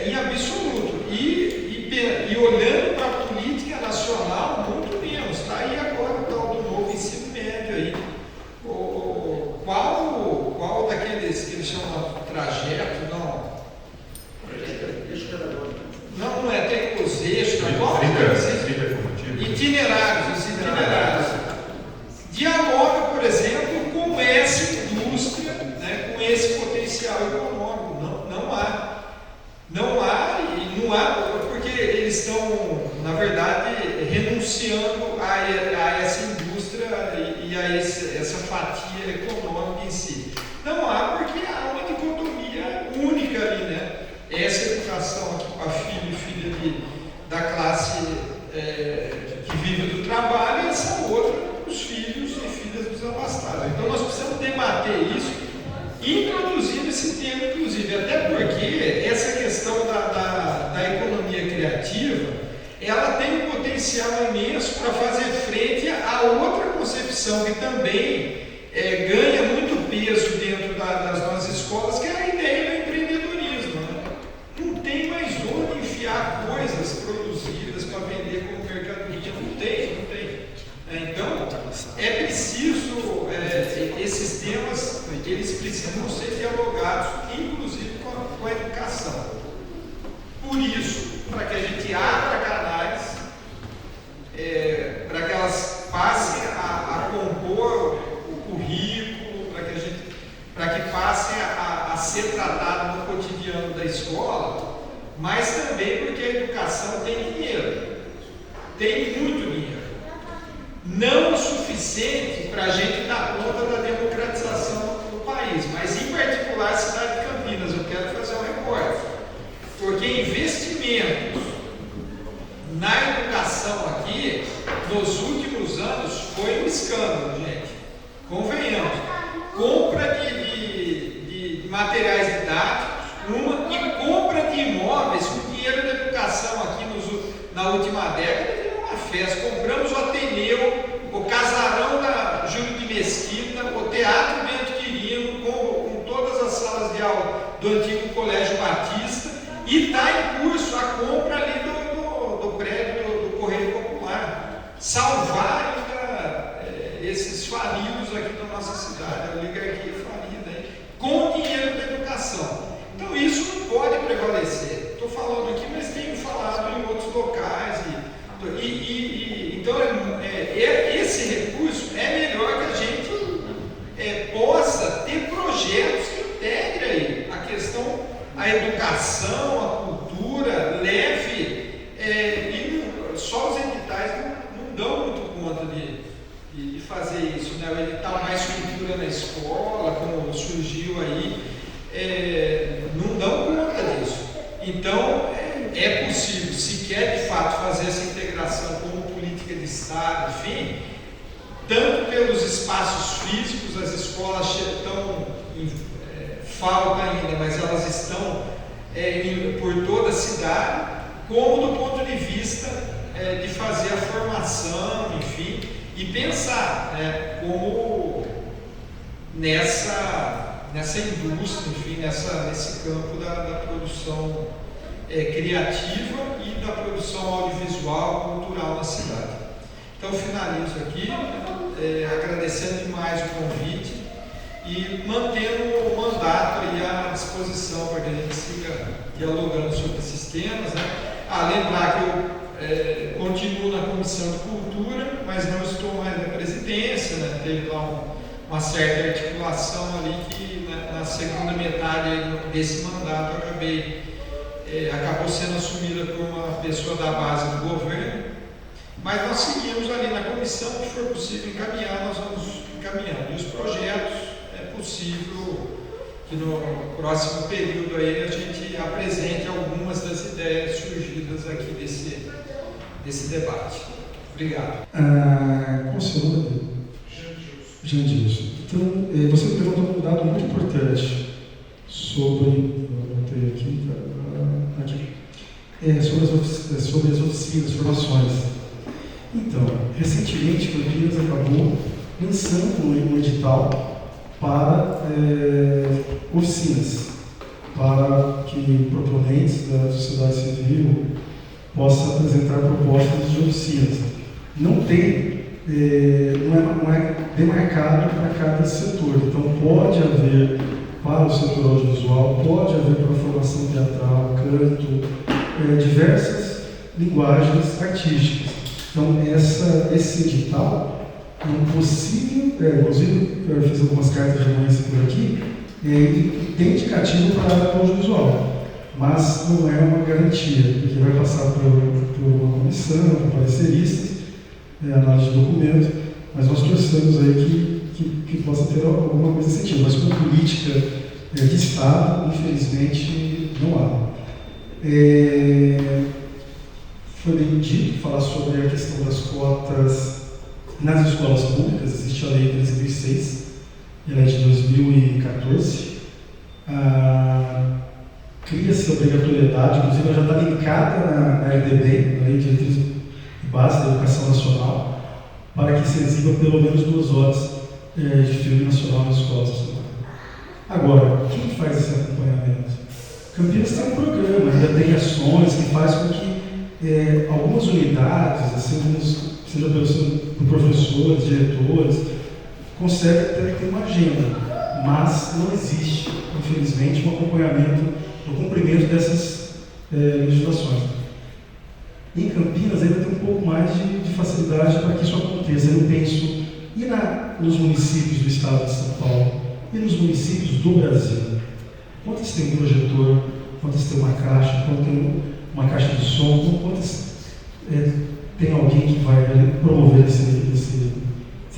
em absoluto. E olhando para a política nacional, muito menos. Está aí agora o tal do novo ensino médio aí. Qual daqueles que eles chamam de trajeto? Não é, tem os eixos, itinerários. Dialoga, por exemplo, com essa indústria, né, com esse potencial econômico. Não há, porque eles estão, na verdade, renunciando a essa indústria e a essa fatia econômica em si. Não há, porque há uma dicotomia única ali, né? Essa educação aqui para filho e filha da classe que vive do trabalho, e essa outra os filhos e filhas dos abastados. Então nós precisamos debater isso, introduzindo esse tema, inclusive, até porque essa questão da economia criativa, ela tem um potencial imenso para fazer frente a outra concepção que também ganha muito peso dentro das nossas escolas, que é a ideia do empreendedorismo. Né? Não tem mais onde enfiar coisas produzidas para vender como mercadoria. Não tem. Então, é preciso, esses temas, eles precisam ser dialogados, inclusive com a educação. Por isso, para que a gente abra canais, para que elas passem a compor o currículo, para que passem a ser tratado no cotidiano da escola, mas também porque a educação tem dinheiro, tem muito dinheiro. Não o suficiente para a gente dar conta da democratização do país, mas em particular a cidade de Campinas, eu quero fazer um recorte, porque investimentos na educação aqui, nos últimos anos, foi um escândalo, gente. Convenhamos. Compra de materiais didáticos, e compra de imóveis com dinheiro da educação aqui na última década, teve uma festa. Compramos o Ateneu, o Casarão da Júlio de Mesquita, o Teatro Bento Quirino, com todas as salas de aula do antigo Colégio Batista, e está em curso a compra ali do prédio do Correio Popular. Salvar ainda esses falidos aqui da nossa cidade, a oligarquia falida, hein? Com o dinheiro da educação. Então isso não pode prevalecer. Estou falando aqui, mas tenho falado em outros locais. Então esse recurso é melhor que a gente possa ter projetos que integrem a questão, a educação, a cultura, leve, e só os editais não dão muito conta de fazer isso, né? O edital mais cultura na escola, como surgiu aí, não dão conta disso. Então, é possível, se quer de fato fazer essa integração como política de Estado, enfim, tanto pelos espaços físicos, as escolas estão em falta ainda, mas elas estão por toda a cidade, como do ponto de vista de fazer a formação, enfim, e pensar como nessa indústria, enfim, nesse campo da produção criativa e da produção audiovisual, cultural na cidade. Então, finalizo aqui, agradecendo demais o convite e mantendo o mandato aí à disposição para que a gente siga dialogando sobre esses temas, né? Lembrar que eu continuo na Comissão de Cultura, mas não estou mais na presidência, né? Teve lá uma certa articulação ali que na segunda metade desse mandato acabou sendo assumida por uma pessoa da base do governo, mas nós seguimos ali na comissão, que for possível encaminhar, nós vamos encaminhando. E os projetos, é possível que no próximo período aí a gente apresente algumas das ideias surgidas aqui desse debate. Obrigado. Qual o seu nome? Jandilson. Então, você perguntou um dado muito importante sobre, eu anotei aqui, sobre as oficinas, formações. Então, recentemente, Campinas acabou lançando um edital para oficinas, para que proponentes da sociedade civil possam apresentar propostas de oficinas. Não é demarcado para cada setor, então pode haver para o setor audiovisual, pode haver para a formação teatral, canto, diversas linguagens artísticas. Então, esse edital é um possível, inclusive eu fiz algumas cartas de anuência por aqui, tem indicativo para a área audiovisual, mas não é uma garantia, porque vai passar por uma comissão, por pareceristas, análise de documento, mas nós torcemos aí que possa ter alguma coisa nesse sentido, mas com política de Estado, infelizmente, não há. Foi bem dito falar sobre a questão das cotas nas escolas públicas. Existe a lei 13.006, ela é de 2014. Cria-se a obrigatoriedade, inclusive ela já está linkada na LDB, na Lei de Diretrizes e Bases da Educação Nacional, para que se exiba pelo menos 2 horas de filme nacional nas escolas. Agora, quem faz esse acompanhamento? Campinas tem um programa, ainda tem ações que faz com que algumas unidades, assim, seja por professores, diretores, conseguem ter uma agenda, mas não existe, infelizmente, um acompanhamento do cumprimento dessas legislações. Em Campinas ainda tem um pouco mais de facilidade para que isso aconteça. Eu penso, nos municípios do estado de São Paulo e nos municípios do Brasil? Quantos tem um projetor? Quantos tem uma caixa? Quantos tem uma caixa de som? Quantos tem alguém que vai promover essa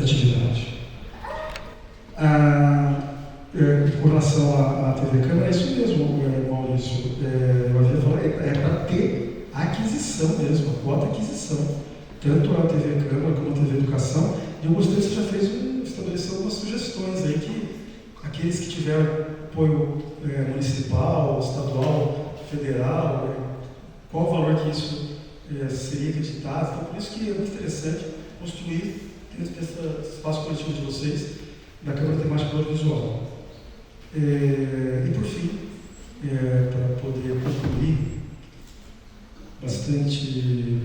atividade? Com relação à TV Câmara, é isso mesmo, Maurício. Eu havia falado, para ter a aquisição mesmo, a cota aquisição, tanto a TV Câmara como a TV Educação. E eu gostaria que você já estabeleceu algumas sugestões aí, que aqueles que tiveram apoio municipal, estadual, federal, qual o valor que isso seria acreditado. Então, por isso que é muito interessante construir dentro desse espaço coletivo de vocês, da Câmara Temática Audiovisual. E por fim, para poder concluir, bastante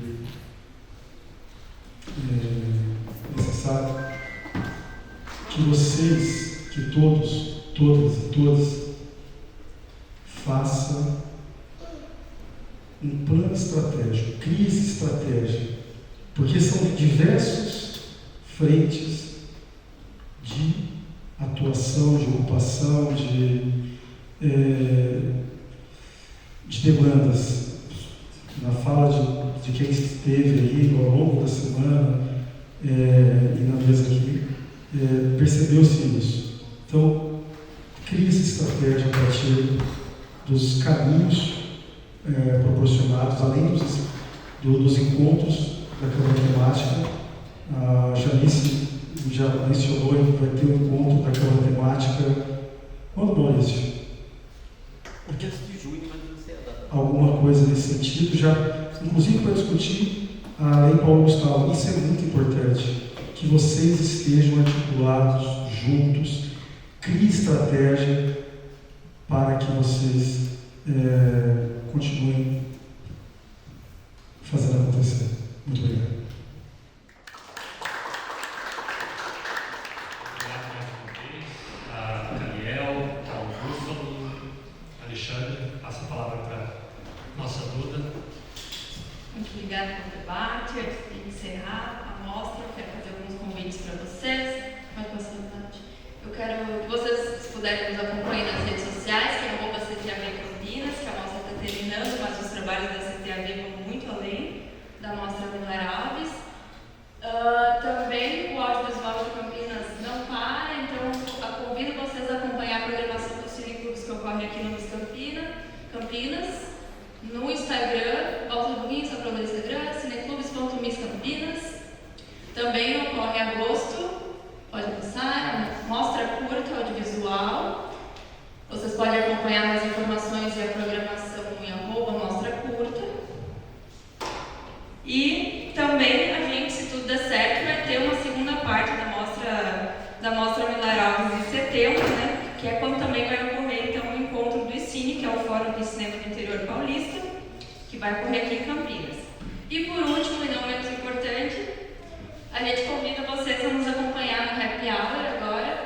necessário que vocês, que todos, todas e todos, façam um plano estratégico, crie essa estratégia, porque são diversos frentes de atuação, de ocupação, de demandas. Na fala de quem esteve aí ao longo da semana e na mesa aqui, percebeu-se isso. Então, crie essa estratégia a partir dos caminhos proporcionados, além dos encontros da Câmara Temática. A Janice já mencionou que vai ter um encontro da Câmara Temática. Quando, Maurício? Dia de junho, mas não sei a data. Alguma coisa nesse sentido, já, inclusive para discutir a Lei Paulo Gustavo. Isso é muito importante, que vocês estejam articulados, juntos, crie estratégia para que vocês continuem fazendo acontecer. Muito obrigado. Obrigado mais uma vez a Daniel, ao Búfalo, Alexandre. Passo a palavra para nossa Duda. Muito obrigada pelo debate. Antes de encerrar a mostra, eu quero fazer alguns convites para vocês. Eu quero que vocês puderem nos acompanhar nas redes sociais, que é @CTAV Campinas, que a mostra está terminando, mas os trabalhos da CTAV vão muito além da mostra Lunar Alves. Também o audiovisual de Campinas não para, então convido vocês a acompanhar a programação dos cineclubes que ocorre aqui no Miss Campinas, no Instagram, volta um pouquinho só para o Instagram, cineclubes.misscampinas. Também ocorre em agosto, pode passar, mostra curta audiovisual. Vocês podem acompanhar mais informações e a programação em @mostra curta. E também a gente se setembro, né, que é quando também vai ocorrer então, o encontro do ICINE, que é o Fórum de Cinema do Interior Paulista, que vai ocorrer aqui em Campinas. E por último, e não menos importante, a gente convida vocês a nos acompanhar no Happy Hour agora,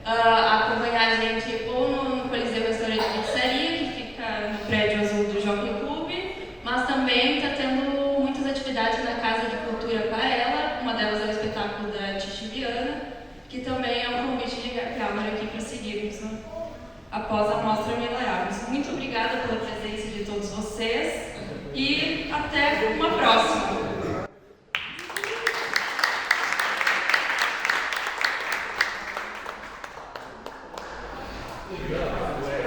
a acompanhar a gente ou no Coliseu Restaurante e Pizzaria, que fica no prédio azul do Jockey Club, mas também está tendo muitas atividades na Casa de Cultura Aquarela, uma delas é o espetáculo da Tichibiana, que também é um convite de Happy Hour aqui para seguirmos, né, após a Mostra Milaráveis. Muito obrigada pela presença de todos vocês e até uma próxima! Obrigado.